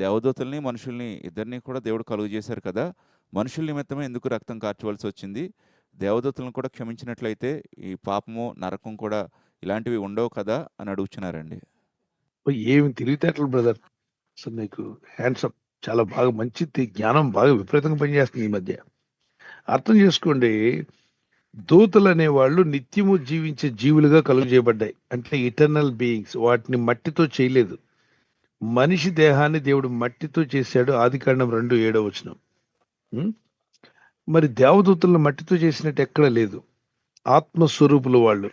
దేవదూతల్ని మనుషుల్ని ఇద్దరిని కూడా దేవుడు కలుగు చేశారు కదా, మనుషుల నిమిత్తమే ఎందుకు రక్తం కార్చవలసి వచ్చింది? దేవదూతలను కూడా క్షమించినట్లయితే ఈ పాపము నరకం కూడా ఇలాంటివి ఉండవు కదా అని అడుగుతున్నారండి. ఏమి తెలివితేటలు బ్రదర్, అసలు నీకు హ్యాండ్సప్. చాలా బాగా మంచి జ్ఞానం బాగా విపరీతంగా పనిచేస్తుంది ఈ మధ్య. అర్థం చేసుకోండి, దూతలు అనేవాళ్ళు నిత్యము జీవించే జీవులుగా కలుగు చేయబడ్డాయి. అంటే ఇటర్నల్ బీయింగ్స్. వాటిని మట్టితో చేయలేదు, మనిషి దేహాన్ని దేవుడు మట్టితో చేశాడు. ఆదికాండం 2:7 ఉం? మరి దేవదూతలను మట్టితో చేసినట్టు ఎక్కడ లేదు. ఆత్మస్వరూపులు వాళ్ళు.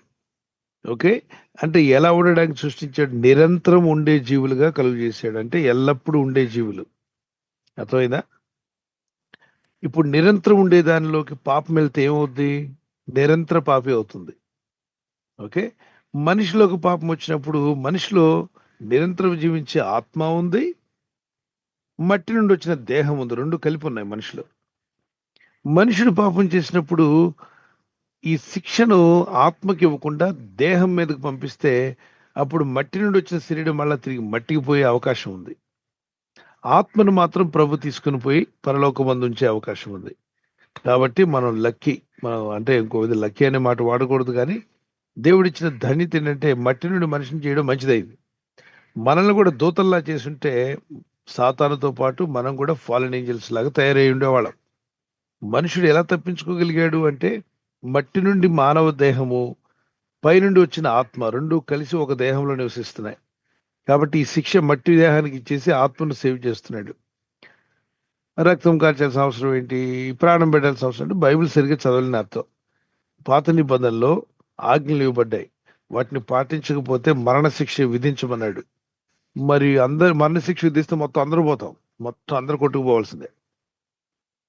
ఓకే, అంటే ఎలా ఉండడానికి సృష్టించాడు? నిరంతరం ఉండే జీవులుగా కలుగు చేశాడు. అంటే ఎల్లప్పుడూ ఉండే జీవులు. అర్థమైందా? ఇప్పుడు నిరంతరం ఉండే దానిలోకి పాపం వెళ్తే ఏమవుద్ది? నిరంతర పాపి అవుతుంది. ఓకే, మనిషిలోకి పాపం వచ్చినప్పుడు మనిషిలో నిరంతరం జీవించే ఆత్మ ఉంది, మట్టి నుండి వచ్చిన దేహం ఉంది. రెండు కలిపి ఉన్నాయి మనిషిలో. మనుషుడు పాపం చేసినప్పుడు ఈ శిక్షను ఆత్మకి ఇవ్వకుండా దేహం మీదకి పంపిస్తే అప్పుడు మట్టి నుండి వచ్చిన శరీరం మళ్ళా తిరిగి మట్టికి పోయే అవకాశం ఉంది. ఆత్మను మాత్రం ప్రభు తీసుకుని పోయి పరలోకమందు ఉంచే అవకాశం ఉంది. కాబట్టి మనం లక్కీ. మనం అంటే ఇంకో ఇది లక్కీ అనే మాట వాడకూడదు, కానీ దేవుడిచ్చిన ధన్యత ఏంటంటే మట్టి నుండి మనిషిని చేయడం మంచిదైంది. మనల్ని కూడా దూతల్లా చేసుంటే సాతానుతో పాటు మనం కూడా ఫాలెన్ ఏంజల్స్ లాగా తయారై ఉండేవాళ్ళం. మనుషుడు ఎలా తప్పించుకోగలిగాడు అంటే మట్టి నుండి మానవ దేహము, పైనుండి వచ్చిన ఆత్మ రెండు కలిసి ఒక దేహంలో నివసిస్తున్నాయి. కాబట్టి ఈ శిక్ష మట్టి దేహానికి ఇచ్చేసి ఆత్మను సేవ్ చేస్తున్నాడు. రక్తం కార్చాల్సిన అవసరం ఏంటి? ప్రాణం పెట్టాల్సిన అవసరం అంటే బైబిల్ సరిగ్గా చదవలేని అర్థం. పాత నిబంధనలో ఆజ్ఞలు ఇవ్వబడ్డాయి, వాటిని పాటించకపోతే మరణశిక్ష విధించమన్నాడు. మరి అందరు మరణశిక్ష విధిస్తే మొత్తం అందరూ పోతాం, మొత్తం అందరూ కొట్టుకుపోవాల్సిందే,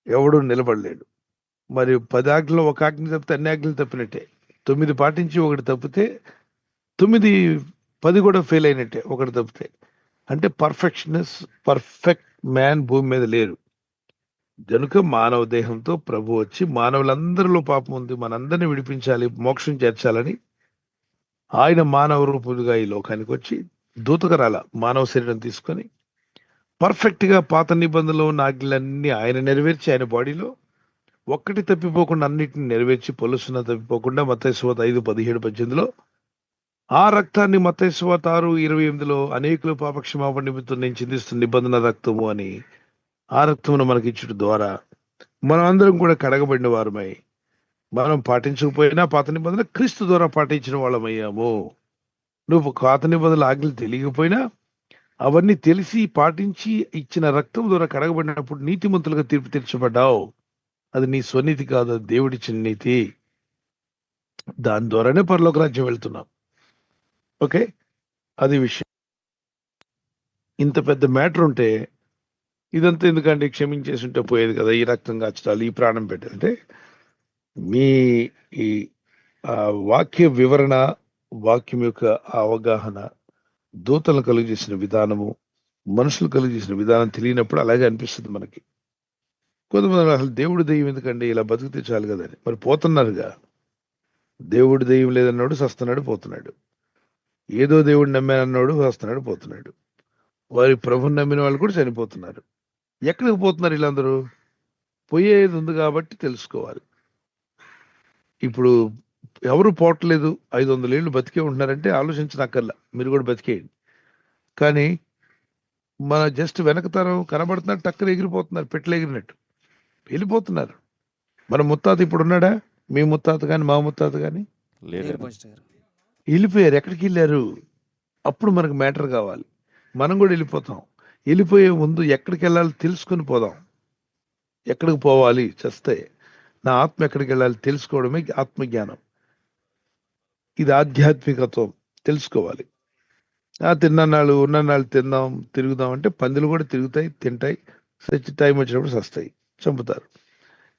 ఎవడు నిలబడలేడు. మరి 10 ఆజ్ఞలు ఒక ఆజ్ఞ తప్పితే అన్ని ఆజ్ఞలు తప్పినట్టే. 9 పాటించి ఒకటి తప్పితే 10 కూడా ఫెయిల్ అయినట్టే, ఒకటి తప్పితే. అంటే పర్ఫెక్ట్ మ్యాన్ భూమి మీద లేరు. కనుక మానవ దేహంతో ప్రభు వచ్చి మానవులందరిలో పాపం ఉంది, మనందరినీ విడిపించాలి, మోక్షం చేర్చాలని ఆయన మానవ రూపులుగా ఈ లోకానికి వచ్చి దూతకరాల మానవ శరీరం తీసుకొని పర్ఫెక్ట్ గా పాత నిబంధనలో ఉన్న ఆజ్ఞలన్నీ ఆయన నెరవేర్చి ఆయన బాడీలో ఒక్కటి తప్పిపోకుండా అన్నిటిని నెరవేర్చి పొలుసున్న తప్పిపోకుండా మత్తయి సువార్త 5:17-18 ఆ రక్తాన్ని మత్తయి సువార్త 6:28 అనేకులు పాపక్షమాపణ నిమిత్తం నేను చిందిస్తున్న నిబంధన రక్తము అని ఆ రక్తమును మనకి ఇచ్చుట ద్వారా మనం అందరం కూడా కడగబడిన వారమై మనం పాటించకపోయినా పాత నిబంధన క్రీస్తు ద్వారా పాటించిన వాళ్ళమయ్యాము. నువ్వు పాత నిబంధనల ఆజ్ఞలు తెలియకపోయినా అవన్నీ తెలిసి పాటించి ఇచ్చిన రక్తం ద్వారా కడగబడినప్పుడు నీతిమంతులుగా తీర్పు తీర్చబడ్డావు. అది నీ స్వనీతి కాదు, అది దేవుడిచ్చిన నీతి. దాని ద్వారానే పరలోక రాజ్యం వెళ్తున్నాం. ఓకే, అది విషయం. ఇంత పెద్ద మ్యాటర్ ఉంటే ఇదంతా ఎందుకంటే క్షమించేసి ఉంటే పోయేది కదా, ఈ రక్తం కాల్చాలి, ఈ ప్రాణం పెట్టాలంటే మీ ఈ వాక్య వివరణ, వాక్యం యొక్క అవగాహన, దూతలను కలుగు చేసిన విధానము, మనుషులు కలుగు చేసిన విధానం తెలియనప్పుడు అలాగే అనిపిస్తుంది మనకి. కొంతమంది అసలు దేవుడు దెయ్యం ఎందుకండి, ఇలా బతికితే చాలు కదని. మరి పోతున్నారుగా. దేవుడు దెయ్యం లేదన్నాడు సస్తున్నాడు పోతున్నాడు, ఏదో దేవుడు నమ్మానన్నాడు వస్తున్నాడు పోతున్నాడు, వారి ప్రభుని నమ్మిన వాళ్ళు కూడా చనిపోతున్నారు. ఎక్కడికి పోతున్నారు వీళ్ళందరూ? పోయేది ఉంది కాబట్టి తెలుసుకోవాలి. ఇప్పుడు ఎవరు పోవట్లేదు, 500 ఏళ్ళు బతికే ఉంటున్నారంటే ఆలోచించనక్కర్లా, మీరు కూడా బతికేయండి. కానీ మన జస్ట్ వెనకతరం కనబడుతున్నారు, టక్కన ఎగిరిపోతున్నారు, పెట్టలు ఎగిరినట్టు వెళ్ళిపోతున్నారు. మన ముత్తాత ఇప్పుడు ఉన్నాడా? మీ ముత్తాత కానీ మా ముత్తాత కానీ వెళ్ళిపోయారు. ఎక్కడికి వెళ్ళారు? అప్పుడు మనకు మ్యాటర్ కావాలి. మనం కూడా వెళ్ళిపోతాం. వెళ్ళిపోయే ముందు ఎక్కడికి వెళ్ళాలి తెలుసుకొని పోదాం. ఎక్కడికి పోవాలి, చస్తే నా ఆత్మ ఎక్కడికి వెళ్ళాలి తెలుసుకోవడమే ఆత్మజ్ఞానం. ఇది ఆధ్యాత్మికత్వం. తెలుసుకోవాలి. తిన్నాళ్ళు ఉన్ననాళ్ళు తిందాం తిరుగుదాం అంటే పందులు కూడా తిరుగుతాయి, తింటాయి, సచ్చి టైం వచ్చినప్పుడు సస్తాయి, చంపుతారు.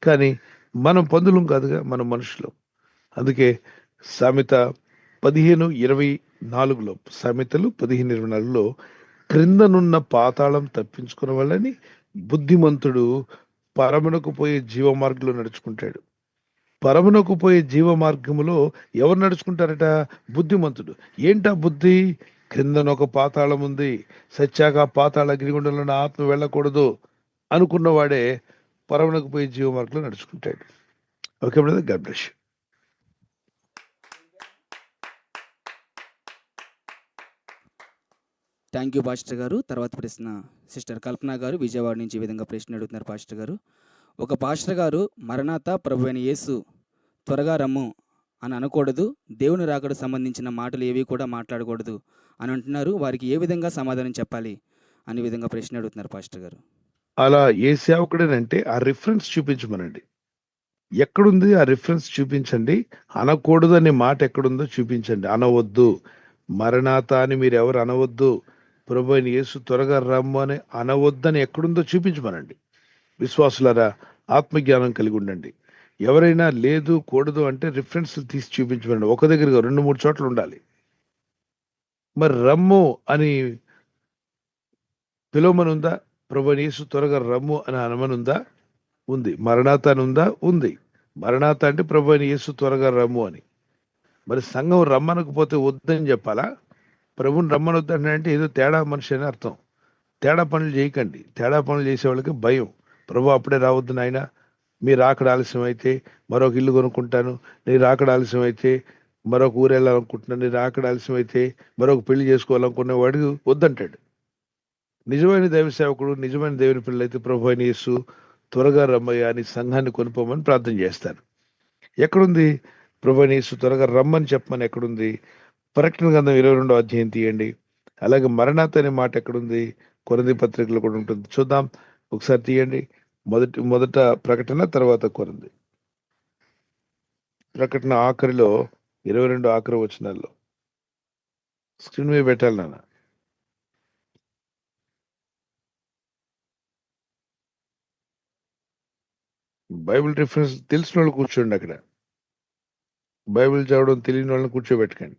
కానీ మనం పందులం కాదుగా, మనం మనుషులు. అందుకే సామెత 15:24 సామెతలు 15:24 క్రిందనున్న పాతాళం తప్పించుకున్న వాళ్ళని బుద్ధిమంతుడు పరమునకు పోయే జీవ మార్గంలో నడుచుకుంటాడు. పరమునకు పోయే జీవ మార్గములో ఎవరు నడుచుకుంటారట? బుద్ధిమంతుడు. ఏంటా బుద్ధి? క్రిందనొక పాతాళం ఉంది, సత్యాగా పాతాళ అగ్నిగుండంలో నా ఆత్మ వెళ్ళకూడదు అనుకున్నవాడే పరమునకు పోయే జీవ మార్గంలో నడుచుకుంటాడు. Okay brother, god bless you. Thank you pastor గారు. తర్వాత ప్రశ్న సిస్టర్ కల్పన గారు విజయవాడ నుంచి ఈ విధంగా ప్రశ్న అడుగుతున్నారు పాస్టర్ గారు. ఒక పాస్టర్ గారు మరణాత ప్రభు అయిన యేసు త్వరగా రమ్ము అని అనకూడదు, దేవుని రాకడ సంబంధించిన మాటలు ఏవి కూడా మాట్లాడకూడదు అని అంటున్నారు. వారికి ఏ విధంగా సమాధానం చెప్పాలి అనే విధంగా ప్రశ్న అడుగుతున్నారు పాస్టర్ గారు. అలా ఏ సేవకుడేనంటే ఆ రిఫరెన్స్ చూపించమనండి. ఎక్కడుంది ఆ రిఫరెన్స్ చూపించండి. అనకూడదు అనే మాట ఎక్కడుందో చూపించండి. అనవద్దు, మరణాత అని మీరు ఎవరు అనవద్దు, ప్రభు అయిన యేసు త్వరగా రమ్ము అని అనవద్దని ఎక్కడుందో చూపించమనండి. విశ్వాసులారా, ఆత్మజ్ఞానం కలిగి ఉండండి. ఎవరైనా లేదు కూడదు అంటే రిఫరెన్స్ తీసి చూపించమనండి. ఒక దగ్గరగా 2-3 చోట్ల ఉండాలి. మరి రమ్ము అని పిలువమనుందా? ప్రభు అయిన యేసు త్వరగా రమ్ము అని అనమనుందా? ఉంది. మరణాత అని ఉందా? ఉంది. మరణాత అంటే ప్రభు అయిన యేసు త్వరగా రమ్ము అని. మరి సంఘం రమ్మనకపోతే వద్దని చెప్పాలా? ప్రభుని రమ్మనొద్దంటే ఏదో తేడా మనిషి అని అర్థం. తేడా పనులు చేయకండి. తేడా పనులు చేసే వాళ్ళకి భయం. ప్రభు అప్పుడే రావద్దు నాయన, మీరు ఆకడ ఆలస్యం అయితే మరొక ఇల్లు కొనుక్కుంటాను, నేను ఆకడ ఆలస్యం అయితే మరొక ఊరు వెళ్ళాలనుకుంటున్నాను, నేను ఆకడ ఆలస్యం అయితే మరొక పెళ్లి చేసుకోవాలనుకునే వాడికి వద్దంటాడు. నిజమైన దైవ సేవకుడు, నిజమైన దేవుని పిల్లలైతే ప్రభు అయిన యేసు త్వరగా రమ్మయ్య అని సంఘాన్ని కొనుక్కోమని ప్రార్థన చేస్తాను. ఎక్కడుంది ప్రభు అయిన యేసు త్వరగా రమ్మని చెప్పమని ఎక్కడుంది? ప్రకటన గ్రంథం 22వ అధ్యాయం తీయండి. అలాగే మరణాత అనే మాట ఎక్కడుంది? కొరింథీ పత్రికలో కూడా ఉంటుంది. చూద్దాం, ఒకసారి తీయండి. మొదట ప్రకటన, తర్వాత కొరింథీ. ప్రకటన ఆఖరిలో 22 ఆఖరి వచనాల్లో స్క్రీన్ మీద పెట్టాలి నాన్న. బైబిల్ రిఫరెన్స్ తెలిసిన వాళ్ళు కూర్చోండి. అక్కడ బైబిల్ చదవడం తెలియని వాళ్ళని కూర్చోబెట్టకండి.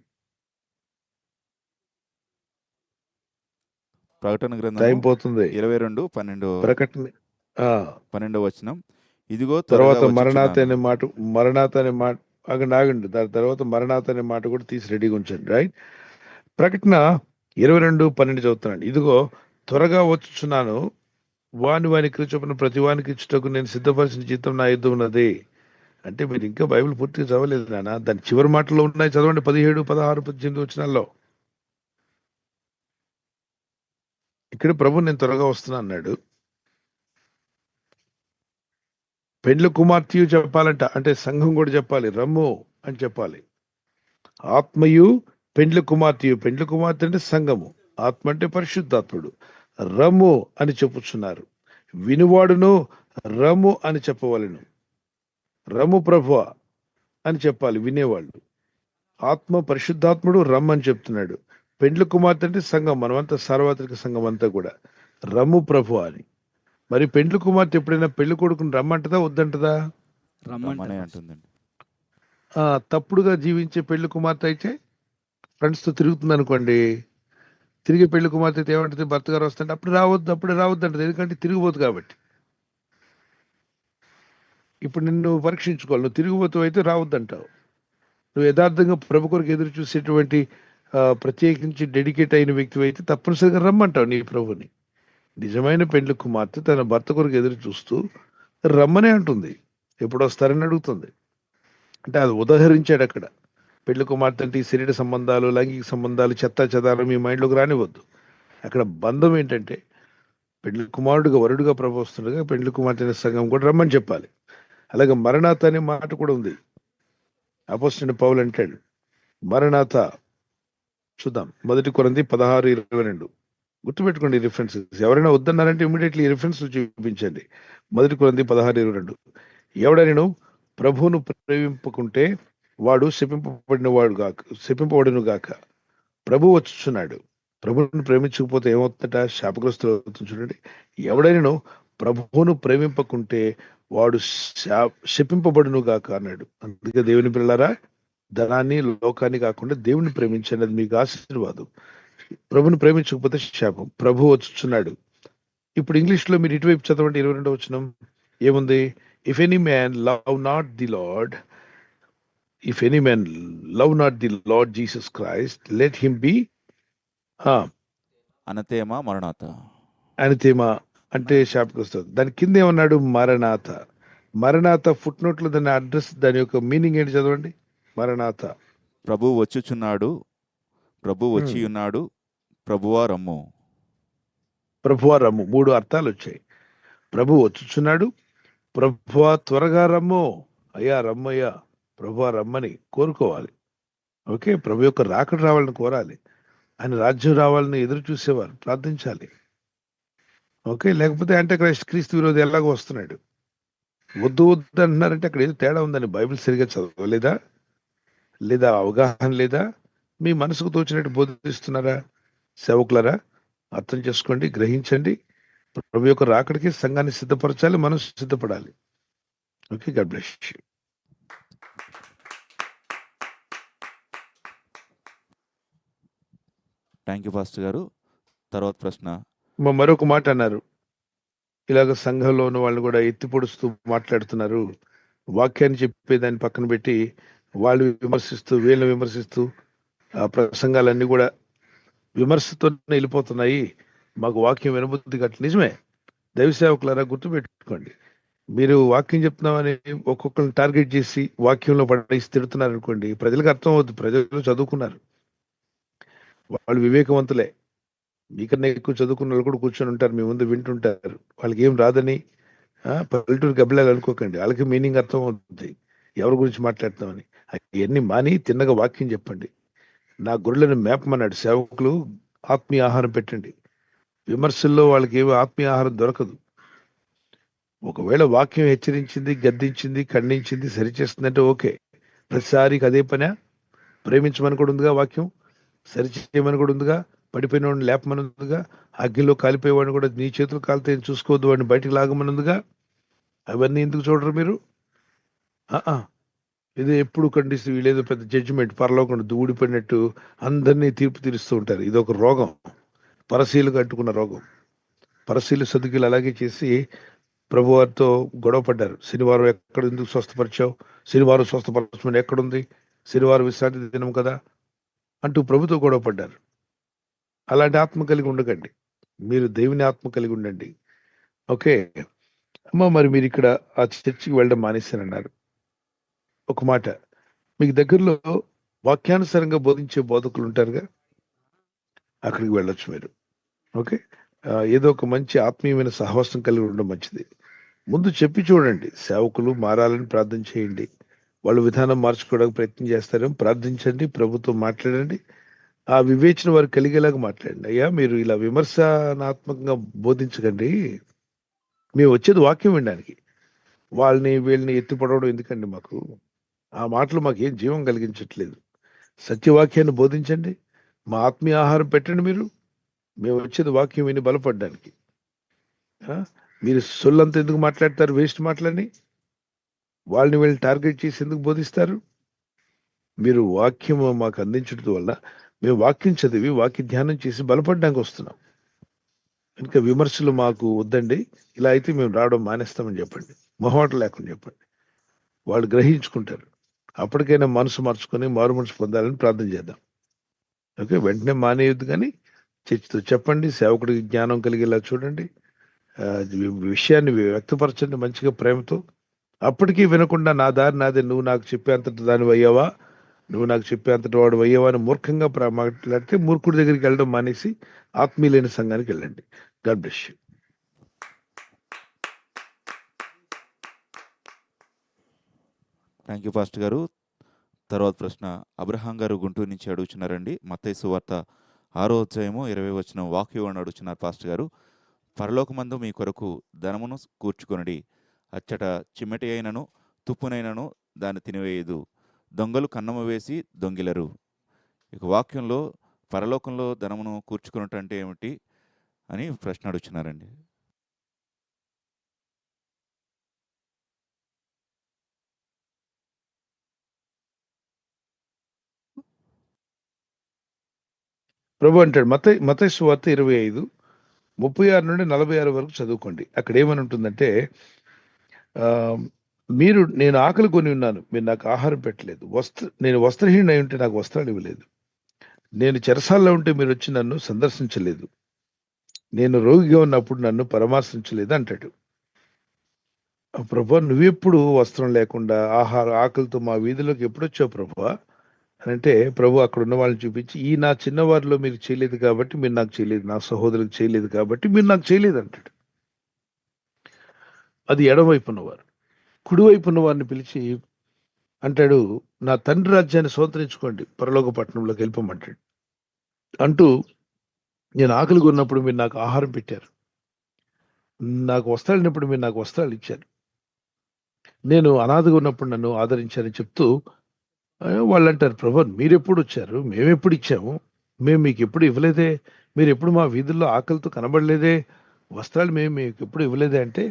ప్రకటన టైం గ్రంథము పోతుంది. 22:12 ప్రకటన 12వ వచనం. ఇదిగో తర్వాత త్వరగా మరణాత వచ్చుచున్నాను. అనే మాట ఆగండి. దాని తర్వాత మరణాత అనే మాట కూడా తీసి రెడీగా ఉంచండి. రైట్. ప్రకటన 22:12 చదువుతున్నాను. ఇదిగో త్వరగా వచ్చుచున్నాను, వాని క్రీచొప్పున ప్రతి వానికి ఇచ్చుటకు నేను సిద్ధపరిచిన జీతం నా యుద్ధం ఉన్నది. అంటే మీరు ఇంకా బైబిల్ పూర్తిగా చదవలేదు నాన్న. దాని చివరి మాటల్లో ఉన్నాయి, చదవండి. 17, 16, 18 వచనాల్లో ఇక్కడ ప్రభు నేను త్వరగా వస్తున్నా అన్నాడు. పెండ్లి కుమార్తెయు చెప్పాలంట, అంటే సంఘం కూడా చెప్పాలి, రమ్ము అని చెప్పాలి. ఆత్మయు పెండ్లి కుమార్తెయు, పెండ్లి కుమార్తె అంటే సంఘము, ఆత్మ అంటే పరిశుద్ధాత్ముడు, రమ్ము అని చెప్పుచున్నారు. వినువాడును రమ్ము అని చెప్పవలెను. రమ్ము ప్రభువా అని చెప్పాలి వినేవాళ్ళు. ఆత్మ పరిశుద్ధాత్ముడు రమ్మని చెప్తున్నాడు. పెండ్లి కుమార్తె అంటే సంఘం, మనమంతా సార్వత్రిక సంఘం అంతా కూడా రమ్ము ప్రభువా అని. మరి పెండ్లి కుమార్తె ఎప్పుడైనా పెళ్లి కొడుకుని రమ్మంటదా వద్దంటదా? రమ్మనే అంటుందండి. తప్పుడుగా జీవించే పెళ్లి కుమార్తె అయితే ఫ్రెండ్స్తో తిరుగుతుంది అనుకోండి, తిరిగి పెళ్లి కుమార్తె ఏమంటుంది? భర్త గారు వస్తుంటే అప్పుడే రావద్దు అంటది. ఎందుకంటే తిరిగిపోతు కాబట్టి. ఇప్పుడు నిన్ను పరీక్షించుకోవాలి. నువ్వు తిరిగిపోతూ అయితే రావద్దంటావు. నువ్వు యథార్థంగా ప్రభు కొరకు ఎదురు చూసేటువంటి ప్రత్యేకించి డెడికేట్ అయిన వ్యక్తి అయితే తప్పనిసరిగా రమ్మంటావు నీ ప్రభుని. నిజమైన పెండ్లి కుమార్తె తన భర్త కొరకు ఎదురు చూస్తూ రమ్మనే అంటుంది. ఎప్పుడు వస్తారని అడుగుతుంది. అంటే అది ఉదాహరించాడు అక్కడ. పెళ్లి కుమార్తె అంటే ఈ శరీర సంబంధాలు, లైంగిక సంబంధాలు, చెదారం మీ మైండ్లోకి రానివద్దు. అక్కడ బంధం ఏంటంటే పెళ్లి కుమారుడుగా వరుడుగా ప్రభు వస్తుండగా పెళ్లి కుమార్తె సంఘం కూడా రమ్మని చెప్పాలి. అలాగే మరణాత అనే మాట కూడా ఉంది. అపోస్తలుడైన పౌలు అంటాడు మరణాత. చూద్దాం, 1 కొరింథీ 16:22. గుర్తుపెట్టుకోండి రిఫరెన్సెస్. ఎవరైనా వద్దన్నారంటే ఇమీడియట్లీ రిఫరెన్స్ చూపించండి. 1 కొరింథీ 16:22. ఎవడైనా ప్రభువును ప్రేమింపకుంటే వాడు శపింపబడును గాక. ప్రభు వచ్చుచున్నాడు. ప్రభువును ప్రేమించకపోతే ఏమవుతుందట? శాపగ్రస్తులు అవుతుంది. చూడండి, ఎవడైనా ప్రభువును ప్రేమింపకుంటే వాడు శపింపబడును గాక అన్నాడు. అందుకే దేవుని పిల్లలారా, ధనాన్ని లోకాన్ని కాకుండా దేవుని ప్రేమించండి, అది మీకు ఆశీర్వాదం. ప్రభుని ప్రేమించకపోతే శాపం. ప్రభు వచ్చుచున్నాడు. ఇప్పుడు ఇంగ్లీష్ లో మీరు ఇటువైపు చదవండి. 22వ వచనం ఏముంది? If any man love not the lord Jesus Christ let him be anathema మరణాత. అనతేమా అంటే శాపగ్రస్తుడు. దాని కింద ఏమన్నాడు? మరణాత ఫుట్ నోట్లో దాని అడ్రస్, దాని యొక్క మీనింగ్ ఏంటి చదవండి. మరణాత, ప్రభు వచ్చుచున్నాడు, ప్రభు వచ్చి ఉన్నాడు, ప్రభువా రమ్ము. ప్రభువా రమ్ము. 3 అర్థాలు వచ్చాయి. ప్రభు వచ్చుచున్నాడు, ప్రభువా త్వరగా రమ్ము. అయ్యా రమ్మయ్యా, ప్రభువా రమ్మని కోరుకోవాలి. ఓకే, ప్రభు యొక్క రాకడ రావాలని కోరాలి. ఆయన రాజ్యం రావాలని ఎదురు చూసేవారు, ప్రార్థించాలి. ఓకే, లేకపోతే అంటే క్రీస్తు విరోధి ఎలాగో వస్తున్నాడు. వద్దు వద్దు అంటున్నారంటే అక్కడ ఏదో తేడా ఉందని. బైబిల్ సరిగా చదవలేదా, లేదా అవగాహన లేదా, మీ మనసుకు తోచినట్టు బోధిస్తున్నారా? సేవకులరా, అర్థం చేసుకోండి, గ్రహించండి. ప్రభు యొక్క రాకడికి సంఘాన్ని సిద్ధపరచాలి, మనం సిద్ధపడాలి. Okay, god bless you. Thank you pastor గారు. తర్వాత ప్రశ్న. మరొక మాట అన్నారు, ఇలాగ సంఘంలో ఉన్న వాళ్ళు కూడా ఎత్తి పొడుస్తూ మాట్లాడుతున్నారు, వాక్యాన్ని చెప్పేదాన్ని పక్కన పెట్టి వాళ్ళు విమర్శిస్తూ వీళ్ళని విమర్శిస్తూ ఆ ప్రసంగాలన్నీ కూడా విమర్శతో వెళ్ళిపోతున్నాయి, మాకు వాక్యం వినబుద్ధి గట్ల. నిజమే, దైవ సేవకులారా గుర్తుపెట్టుకోండి, మీరు వాక్యం చెప్తున్నామని ఒక్కొక్కరిని టార్గెట్ చేసి వాక్యంలో పడేసి తిడుతున్నారు అనుకోండి, ప్రజలకు అర్థం అవుతుంది. ప్రజలు చదువుకున్నారు, వాళ్ళు వివేకవంతులే. మీకన్నా ఎక్కువ చదువుకున్న వాళ్ళు కూడా కూర్చొని ఉంటారు, మీ ముందు వింటుంటారు. వాళ్ళకి ఏం రాదని పల్లెటూరు గబ్బిలాలు అనుకోకండి, వాళ్ళకి మీనింగ్ అర్థం అవుతుంది ఎవరి గురించి మాట్లాడుతామని. అవన్నీ మాని తిన్నగా వాక్యం చెప్పండి. నా గొర్రెలను మేపమన్నాడు సేవకులు, ఆత్మీయ ఆహారం పెట్టండి. విమర్శల్లో వాళ్ళకి ఏమి ఆత్మీయ ఆహారం దొరకదు. ఒకవేళ వాక్యం హెచ్చరించింది, గద్దించింది, ఖండించింది, సరిచేస్తుందంటే ఓకే. ప్రతిసారికి అదే పనే? ప్రేమించమని కూడా ఉందిగా వాక్యం, సరిచేయమని కూడా ఉందిగా, పడిపోయిన వాడిని లేపమని ఉందిగా, అగ్గిలో కాలిపోయేవాడిని కూడా నీ చేతులు కాలితే చూసుకోవద్దు, వాడిని బయటికి లాగమని ఉందిగా. అవన్నీ ఎందుకు చూడరు మీరు? ఇది ఎప్పుడు ఖండిస్తూ వీళ్ళేదో పెద్ద జడ్జిమెంట్, పరలోకంలో దూడిపడినట్టు అందరినీ తీర్పు తీరుస్తూ ఉంటారు. ఇది ఒక రోగం, పరశీలకు అంటుకున్న రోగం. పరశీలు సదుకులు అలాగే చేసి ప్రభువారితో గొడవ పడ్డారు. శనివారం ఎక్కడ ఎందుకు స్వస్థపరిచావు, శనివారం స్వస్థపరచమని ఎక్కడుంది, శనివారం విశ్రాంతి దినం కదా అంటూ ప్రభుతో గొడవ పడ్డారు. అలాంటి ఆత్మ కలిగి ఉండకండి, మీరు దేవుని ఆత్మ కలిగి ఉండండి. ఓకే అమ్మ, మరి మీరు ఇక్కడ ఆ చర్చికి వెళ్ళడం మానేశారన్నారు. ఒక మాట, మీకు దగ్గరలో వాక్యానుసారంగా బోధించే బోధకులు ఉంటారుగా, అక్కడికి వెళ్ళొచ్చు మీరు. ఓకే, ఏదో ఒక మంచి ఆత్మీయమైన సహవాసం కలిగి ఉండడం మంచిది. ముందు చెప్పి చూడండి, సేవకులు మారాలని ప్రార్థన చేయండి, వాళ్ళు విధానం మార్చుకోవడానికి ప్రయత్నం చేస్తారేమో, ప్రార్థించండి, ప్రభుత్వం మాట్లాడండి, ఆ వివేచన వారు కలిగేలాగా మాట్లాడండి. అయ్యా, మీరు ఇలా విమర్శనాత్మకంగా బోధించకండి, మేము వచ్చేది వాక్యం వినడానికి, వాళ్ళని వీళ్ళని ఎత్తిపడవడం ఎందుకండి మాకు, ఆ మాటలు మాకేం జీవం కలిగించట్లేదు. సత్యవాక్యాన్ని బోధించండి, మా ఆత్మీయ ఆహారం పెట్టండి. మేము వచ్చేది వాక్యం విని బలపడడానికి. మీరు సొల్లంతా ఎందుకు మాట్లాడతారు, వేస్ట్ మాటలని? వాళ్ళని వీళ్ళని టార్గెట్ చేసి ఎందుకు బోధిస్తారు? మీరు వాక్యం మాకు అందించడం వల్ల మేము వాక్యం చదివి వాక్య ధ్యానం చేసి బలపడడానికి వస్తున్నాం. ఇంకా విమర్శలు మాకు వద్దండి, ఇలా అయితే మేము రావడం మానేస్తామని చెప్పండి, మొహమాట లేకుండా చెప్పండి. వాళ్ళు గ్రహించుకుంటారు. అప్పటికైనా మనసు మార్చుకొని మారు మనసు పొందాలని ప్రార్థన చేద్దాం. ఓకే, వెంటనే మానేయొద్దు, కానీ చర్చితో చెప్పండి, సేవకుడికి జ్ఞానం కలిగేలా చూడండి, విషయాన్ని వ్యక్తపరచండి మంచిగా, ప్రేమతో. అప్పటికీ వినకుండా నా దారి నాదే, నువ్వు నాకు చెప్పేంతటి దాని అయ్యావా, నువ్వు నాకు చెప్పేంతటి వాడు అయ్యావా అని మూర్ఖంగా మాట్లాడితే మూర్ఖుడి దగ్గరికి వెళ్ళడం మానేసి ఆత్మీయులైన సంఘానికి వెళ్ళండి. God bless you. Thank you pastor గారు. తర్వాత ప్రశ్న అబ్రహాం గారు గుంటూరు నుంచి అడుగుతున్నారండి. మత్తయి సువార్త 6వ అధ్యాయము 20వ వచనం వాక్యం అని అడుగుతున్నారు పాస్టర్ గారు. పరలోకమందు మీ కొరకు ధనమును కూర్చుకొనుడి, అచ్చట చిమ్మటి అయినను తుప్పునైనను దాన్ని తినివేయదు, దొంగలు కన్నము వేసి దొంగిలరు. ఇక వాక్యంలో పరలోకంలో ధనమును కూర్చుకున్నట్టు అంటే ఏమిటి అని ప్రశ్న అడుగుతున్నారండి. ప్రభు అంటాడు, మత్తయి సువార్త 25:36 నుండి 46 వరకు చదువుకోండి. అక్కడ ఏమని ఉంటుందంటే, నేను ఆకలి కొని ఉన్నాను, మీరు నాకు ఆహారం పెట్టలేదు, నేను వస్త్రహీనుడై ఉంటే నాకు వస్త్రాలు ఇవ్వలేదు, నేను చెరసాల్లో ఉంటే మీరు వచ్చి నన్ను సందర్శించలేదు, నేను రోగిగా ఉన్నప్పుడు నన్ను పరామర్శించలేదు అంటాడు. ప్రభు, నువ్వెప్పుడు వస్త్రం లేకుండా ఆకలితో మా వీధిలోకి ఎప్పుడు వచ్చావు ప్రభు అని అంటే, ప్రభు అక్కడ ఉన్న వాళ్ళని చూపించి, ఈ నా చిన్నవారిలో మీరు చేయలేదు కాబట్టి మీరు నాకు చేయలేదు, నా సహోదరులకు చేయలేదు కాబట్టి మీరు నాకు చేయలేదు అంటాడు. అది ఎడమవైపు ఉన్నవారు. కుడివైపు ఉన్న వారిని పిలిచి అంటాడు, నా తండ్రి రాజ్యాన్ని స్వతంత్రించుకోండి, పరలోక పట్టణంలోకి వెళ్ళిపోమంటాడు. అంటూ నేను ఆకలిగా ఉన్నప్పుడు మీరు నాకు ఆహారం పెట్టారు, నాకు వస్త్రాలు లేనప్పుడు మీరు నాకు వస్త్రాలు ఇచ్చారు, నేను అనాథగా ఉన్నప్పుడు నన్ను ఆదరించారని చెప్తూ వాళ్ళు అంటారు, ప్రభు మీరెప్పుడు వచ్చారు, మేమెప్పుడు ఇచ్చాము, మేము మీకు ఎప్పుడు ఇవ్వలేదే, మీరు ఎప్పుడు మా వీధుల్లో ఆకలితో కనబడలేదే, వస్త్రాలు మేము మీకు ఎప్పుడు ఇవ్వలేదే అంటే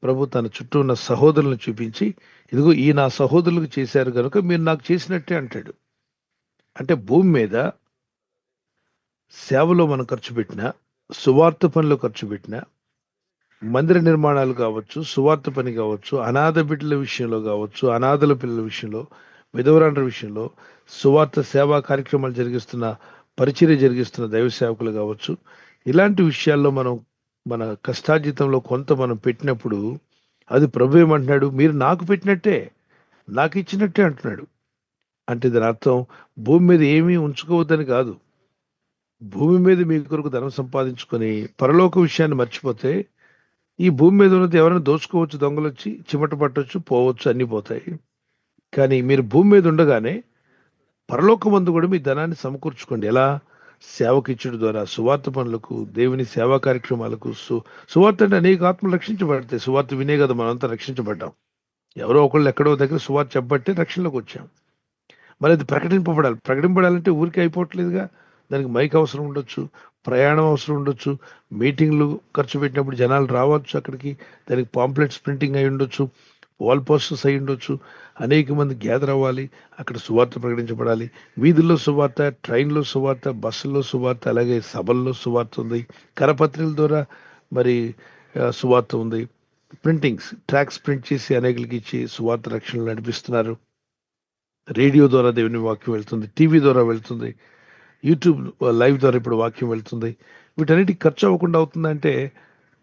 ప్రభు తన చుట్టూ ఉన్న సహోదరులను చూపించి, ఇదిగో ఈ నా సహోదరులకు చేశారు కనుక మీరు నాకు చేసినట్టే అంటాడు. అంటే భూమి మీద సేవలో మనం ఖర్చు పెట్టినా, సువార్త పనిలో ఖర్చు పెట్టినా, మందిర నిర్మాణాలు కావచ్చు, సువార్త పని కావచ్చు, అనాథ బిడ్డల విషయంలో కావచ్చు, అనాథల పిల్లల విషయంలో, విధవరాండ్ర విషయంలో, సువార్త సేవా కార్యక్రమాలు జరిగిస్తున్న, పరిచర్య జరిగిస్తున్న దైవ సేవకులు కావచ్చు, ఇలాంటి విషయాల్లో మనం మన కష్టార్జితంలో కొంత మనం పెట్టినప్పుడు అది ప్రభు ఏమంటున్నాడు, మీరు నాకు పెట్టినట్టే, నాకు ఇచ్చినట్టే అంటున్నాడు. అంటే దాని అర్థం భూమి మీద ఏమీ ఉంచుకోవద్దని కాదు. భూమి మీద మీ కొరకు ధనం సంపాదించుకొని పరలోక విషయాన్ని మర్చిపోతే ఈ భూమి మీద ఉన్నది ఎవరైనా దోచుకోవచ్చు, దొంగలు వచ్చి చిమట పట్టొచ్చు, పోవచ్చు, అన్ని పోతాయి. కానీ మీరు భూమి మీద ఉండగానే పరలోకమందు కూడా మీ ధనాన్ని సమకూర్చుకోండి. ఎలా? సేవకు ఇచ్చడం ద్వారా, సువార్త పనులకు, దేవుని సేవా కార్యక్రమాలకు. సువార్త అంటే అనేక ఆత్మలు రక్షించబడతాయి. సువార్త వినే కదా మనంతా రక్షించబడ్డాం. ఎవరో ఒకళ్ళు ఎక్కడో దగ్గర సువార్త చెప్పబట్టే రక్షణలోకి వచ్చాం. మరి అది ప్రకటింపబడాలి. ప్రకటింపబడాలంటే ఊరికే అయిపోవట్లేదుగా. దానికి మైక్ అవసరం ఉండొచ్చు, ప్రయాణం అవసరం ఉండొచ్చు, మీటింగ్లు ఖర్చు పెట్టినప్పుడు జనాలు రావచ్చు అక్కడికి, దానికి పాంప్లెట్స్ ప్రింటింగ్ అయి ఉండొచ్చు, వాల్ పోస్టర్స్ అయి ఉండొచ్చు, అనేక మంది గ్యాదర్ అవ్వాలి, అక్కడ సువార్త ప్రకటించబడాలి. వీధుల్లో సువార్త, ట్రైన్లో సువార్త, బస్సుల్లో సువార్త, అలాగే సభల్లో సువార్త ఉంది, కరపత్రికల ద్వారా మరి సువార్త ఉంది, ప్రింటింగ్స్, ట్రాక్స్ ప్రింట్ చేసి అనేకులకి ఇచ్చి సువార్త రక్షణలు నడిపిస్తున్నారు. రేడియో ద్వారా దేవుని వాక్యం వెళ్తుంది, టీవీ ద్వారా వెళ్తుంది, యూట్యూబ్ లైవ్ ద్వారా ఇప్పుడు వాక్యం వెళ్తుంది. వీటన్నిటికి ఖర్చు అవ్వకుండా అవుతుందంటే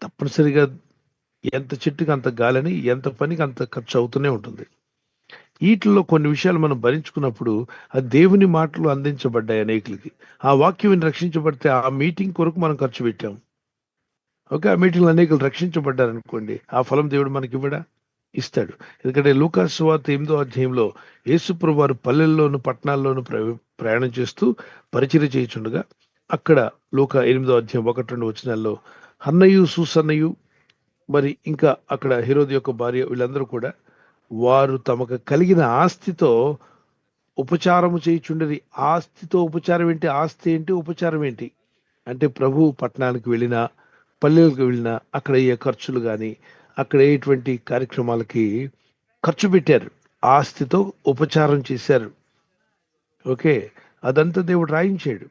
తప్పనిసరిగా ఎంత చెట్టుకి అంత గాలని, ఎంత పనికి అంత ఖర్చు అవుతూనే ఉంటుంది. వీటిల్లో కొన్ని విషయాలు మనం భరించుకున్నప్పుడు ఆ దేవుని మాటలు అందించబడ్డాయి అనేకులకి. ఆ వాక్యం రక్షించబడితే ఆ మీటింగ్ కొరకు మనం ఖర్చు పెట్టాం. ఓకే, ఆ మీటింగ్లో అనేకులు రక్షించబడ్డారు అనుకోండి, ఆ ఫలం దేవుడు మనకి ఇవ్వడా? ఇస్తాడు. ఎందుకంటే లూకాసు సువార్త 8వ అధ్యాయంలో యేసుప్రభు వారు పల్లెల్లోను పట్టణాల్లోను ప్రయాణం చేస్తూ పరిచర్య చేయుచుండగా అక్కడ లూకా 8వ అధ్యాయం 1-2 వచనాల్లో హన్నయు, సూసన్నయు, మరి ఇంకా అక్కడ హెరోదు యొక్క భార్య, వీళ్ళందరూ కూడా వారు తమకు కలిగిన ఆస్తితో ఉపచారము చేయుచుండరి. ఆస్తితో ఉపచారం ఏంటి? ఆస్తి ఏంటి? ఉపచారం ఏంటి? అంటే ప్రభు పట్టణానికి వెళ్ళినా, పల్లెలకు వెళ్ళినా అక్కడ అయ్యే ఖర్చులు కానీ, అక్కడ అయ్యేటువంటి కార్యక్రమాలకి ఖర్చు పెట్టారు, ఆస్తితో ఉపచారం చేశారు. ఓకే, అదంతా దేవుడు రాయించాడు.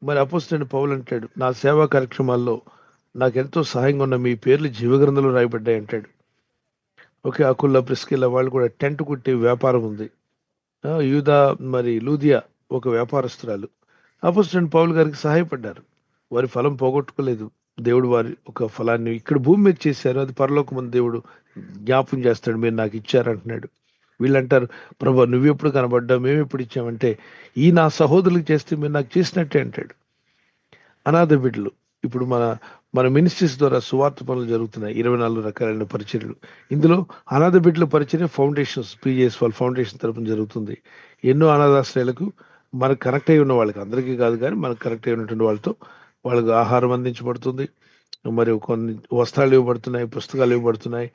మరి అపోస్తలుడైన పౌలు అంటాడు, నా సేవా కార్యక్రమాల్లో నాకు ఎంతో సహాయంగా ఉన్న మీ పేర్లు జీవగ్రంథంలో రాయబడ్డాయి అంటాడు. ఓకే, అకుల్లా, ప్రిస్కిల్లా వాళ్ళు కూడా టెంట్ కుట్టే వ్యాపారం ఉంది. యూదా మరి లూదియా ఒక వ్యాపారస్తురాలు అపోస్తలుడైన పౌలు గారికి సహాయపడ్డారు. వారి ఫలం పోగొట్టుకోలేదు. దేవుడు వారి ఒక ఫలాన్ని ఇక్కడ భూమి మీద చేశారు, అది పరలోకమందు దేవుడు జ్ఞాపం చేస్తాడు, మీరు నాకు ఇచ్చారంటున్నాడు. వీళ్ళంటారు, ప్రభు నువ్వెప్పుడు కనబడ్డావు, మేము ఎప్పుడు ఇచ్చామంటే ఈ నా సహోదరులకు చేస్తే మీరు నాకు చేసినట్టే అంటాడు. అనాథ బిడ్డలు, ఇప్పుడు మన మినిస్ట్రీస్ ద్వారా సువార్త పనులు జరుగుతున్నాయి, 24 రకాలైన పరిచర్యలు. ఇందులో అనాథ బిడ్డల పరిచర్య ఫౌండేషన్స్, PJS వాళ్ళ ఫౌండేషన్ తరపున జరుగుతుంది. ఎన్నో అనాథాశ్రయాలకు మనకు కనెక్ట్ అయి ఉన్న వాళ్ళకి, అందరికీ కాదు కానీ మనకు కనెక్ట్ అయి ఉన్నటువంటి వాళ్ళతో వాళ్ళకు ఆహారం అందించబడుతుంది, మరి కొన్ని వస్త్రాలు ఇవ్వబడుతున్నాయి, పుస్తకాలు ఇవ్వబడుతున్నాయి.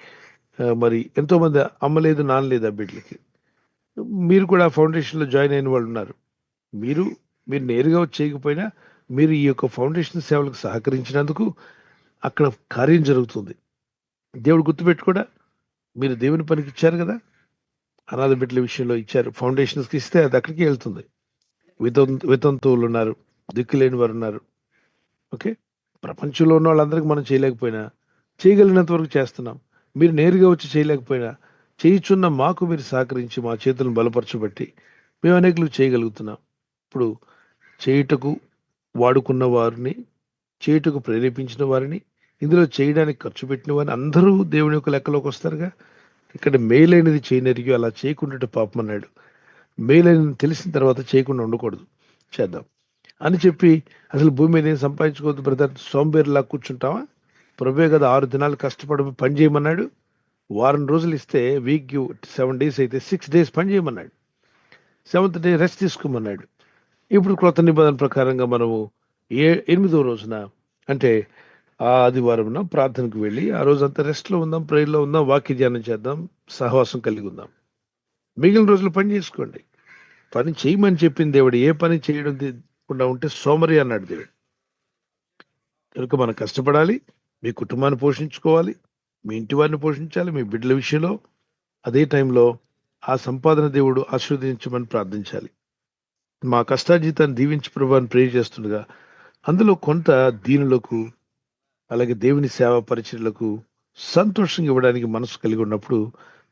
మరి ఎంతోమంది అమ్మలేదు, నాన్నలేదు ఆ బిడ్డలకి. మీరు కూడా ఫౌండేషన్లో జాయిన్ అయిన వాళ్ళు ఉన్నారు. మీరు నేరుగా చేయకపోయినా మీరు ఈ యొక్క ఫౌండేషన్ సేవలకు సహకరించినందుకు అక్కడ కార్యం జరుగుతుంది. దేవుడు గుర్తుపెట్టుకోడా, మీరు దేవుని పనికి ఇచ్చారు కదా, అనాథ బిడ్డల విషయంలో ఇచ్చారు, ఫౌండేషన్స్కి ఇస్తే అది అక్కడికి వెళ్తుంది. వితంతువులు ఉన్నారు, దిక్కులేని వారు ఉన్నారు. ఓకే, ప్రపంచంలో ఉన్న వాళ్ళందరికీ మనం చేయలేకపోయినా చేయగలిగినంత వరకు చేస్తున్నాం. మీరు నేరుగా వచ్చి చేయలేకపోయినా చేయుచున్న మాకు మీరు సహకరించి మా చేతులను బలపరచబట్టి మేము అనేకులు చేయగలుగుతున్నాం. ఇప్పుడు చేయుటకు వాడుకున్న వారిని, చేయుటకు ప్రేరేపించిన వారిని, ఇందులో చేయడానికి ఖర్చు పెట్టిన వారిని అందరూ దేవుని యొక్క లెక్కలోకి వస్తారుగా. ఇక్కడ మేలైనది చేయనరిగి అలా చేయకుండా పాపం అన్నాడు. మేలైనది తెలిసిన తర్వాత చేయకుండా ఉండకూడదు, చేద్దాం అని చెప్పి అసలు భూమి మీద ఏం సంపాదించుకోవద్దు బ్రదర్, సోంబేరులా కూర్చుంటావా? ప్రభే కదా 6 దినాలు కష్టపడి పని చేయమన్నాడు. వారం రోజులు ఇస్తే వీక్ 7 days అయితే 6 days పని చేయమన్నాడు. 7th day rest తీసుకోమన్నాడు. ఇప్పుడు క్రొత్త నిబంధన ప్రకారంగా మనము 8వ రోజున అంటే ఆ ఆదివారంన ప్రార్థనకు వెళ్ళి ఆ రోజంతా రెస్ట్‌లో ఉందాం, ప్రేయర్‌లో ఉందాం, వాక్య ధ్యానం చేద్దాం, సహవాసం కలిగి ఉందాం. మిగిలిన రోజులు పని చేసుకోండి. పని చేయమని చెప్పింది దేవుడు. ఏ పని చేయకుండా ఉంటే సోమరి అన్నాడు దేవుడు. కనుక మనం కష్టపడాలి. మీ కుటుంబాన్ని పోషించుకోవాలి. మీ ఇంటి వారిని పోషించాలి. మీ బిడ్డల విషయంలో అదే టైంలో ఆ సంపాదన దేవుడు ఆశీర్వదించమని ప్రార్థించాలి. మా కష్టార్జితాన్ని దీవించి ప్రభు అని ప్రే చేస్తుండగా అందులో కొంత దీనులకు అలాగే దేవుని సేవా పరిచర్లకు సంతోషంగా ఇవ్వడానికి మనసు కలిగి ఉన్నప్పుడు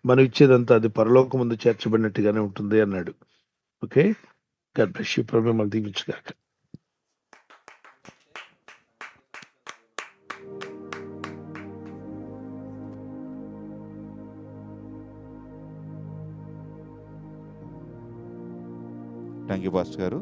మనం ఇచ్చేదంతా అది పరలోకం ముందు చేర్చబడినట్టుగానే ఉంటుంది అన్నాడు. Okay, god bless you. ప్రభు మిమ్మల్ని దీవించుగాక. థ్యాంక్ యూ పాస్టర్ గారు.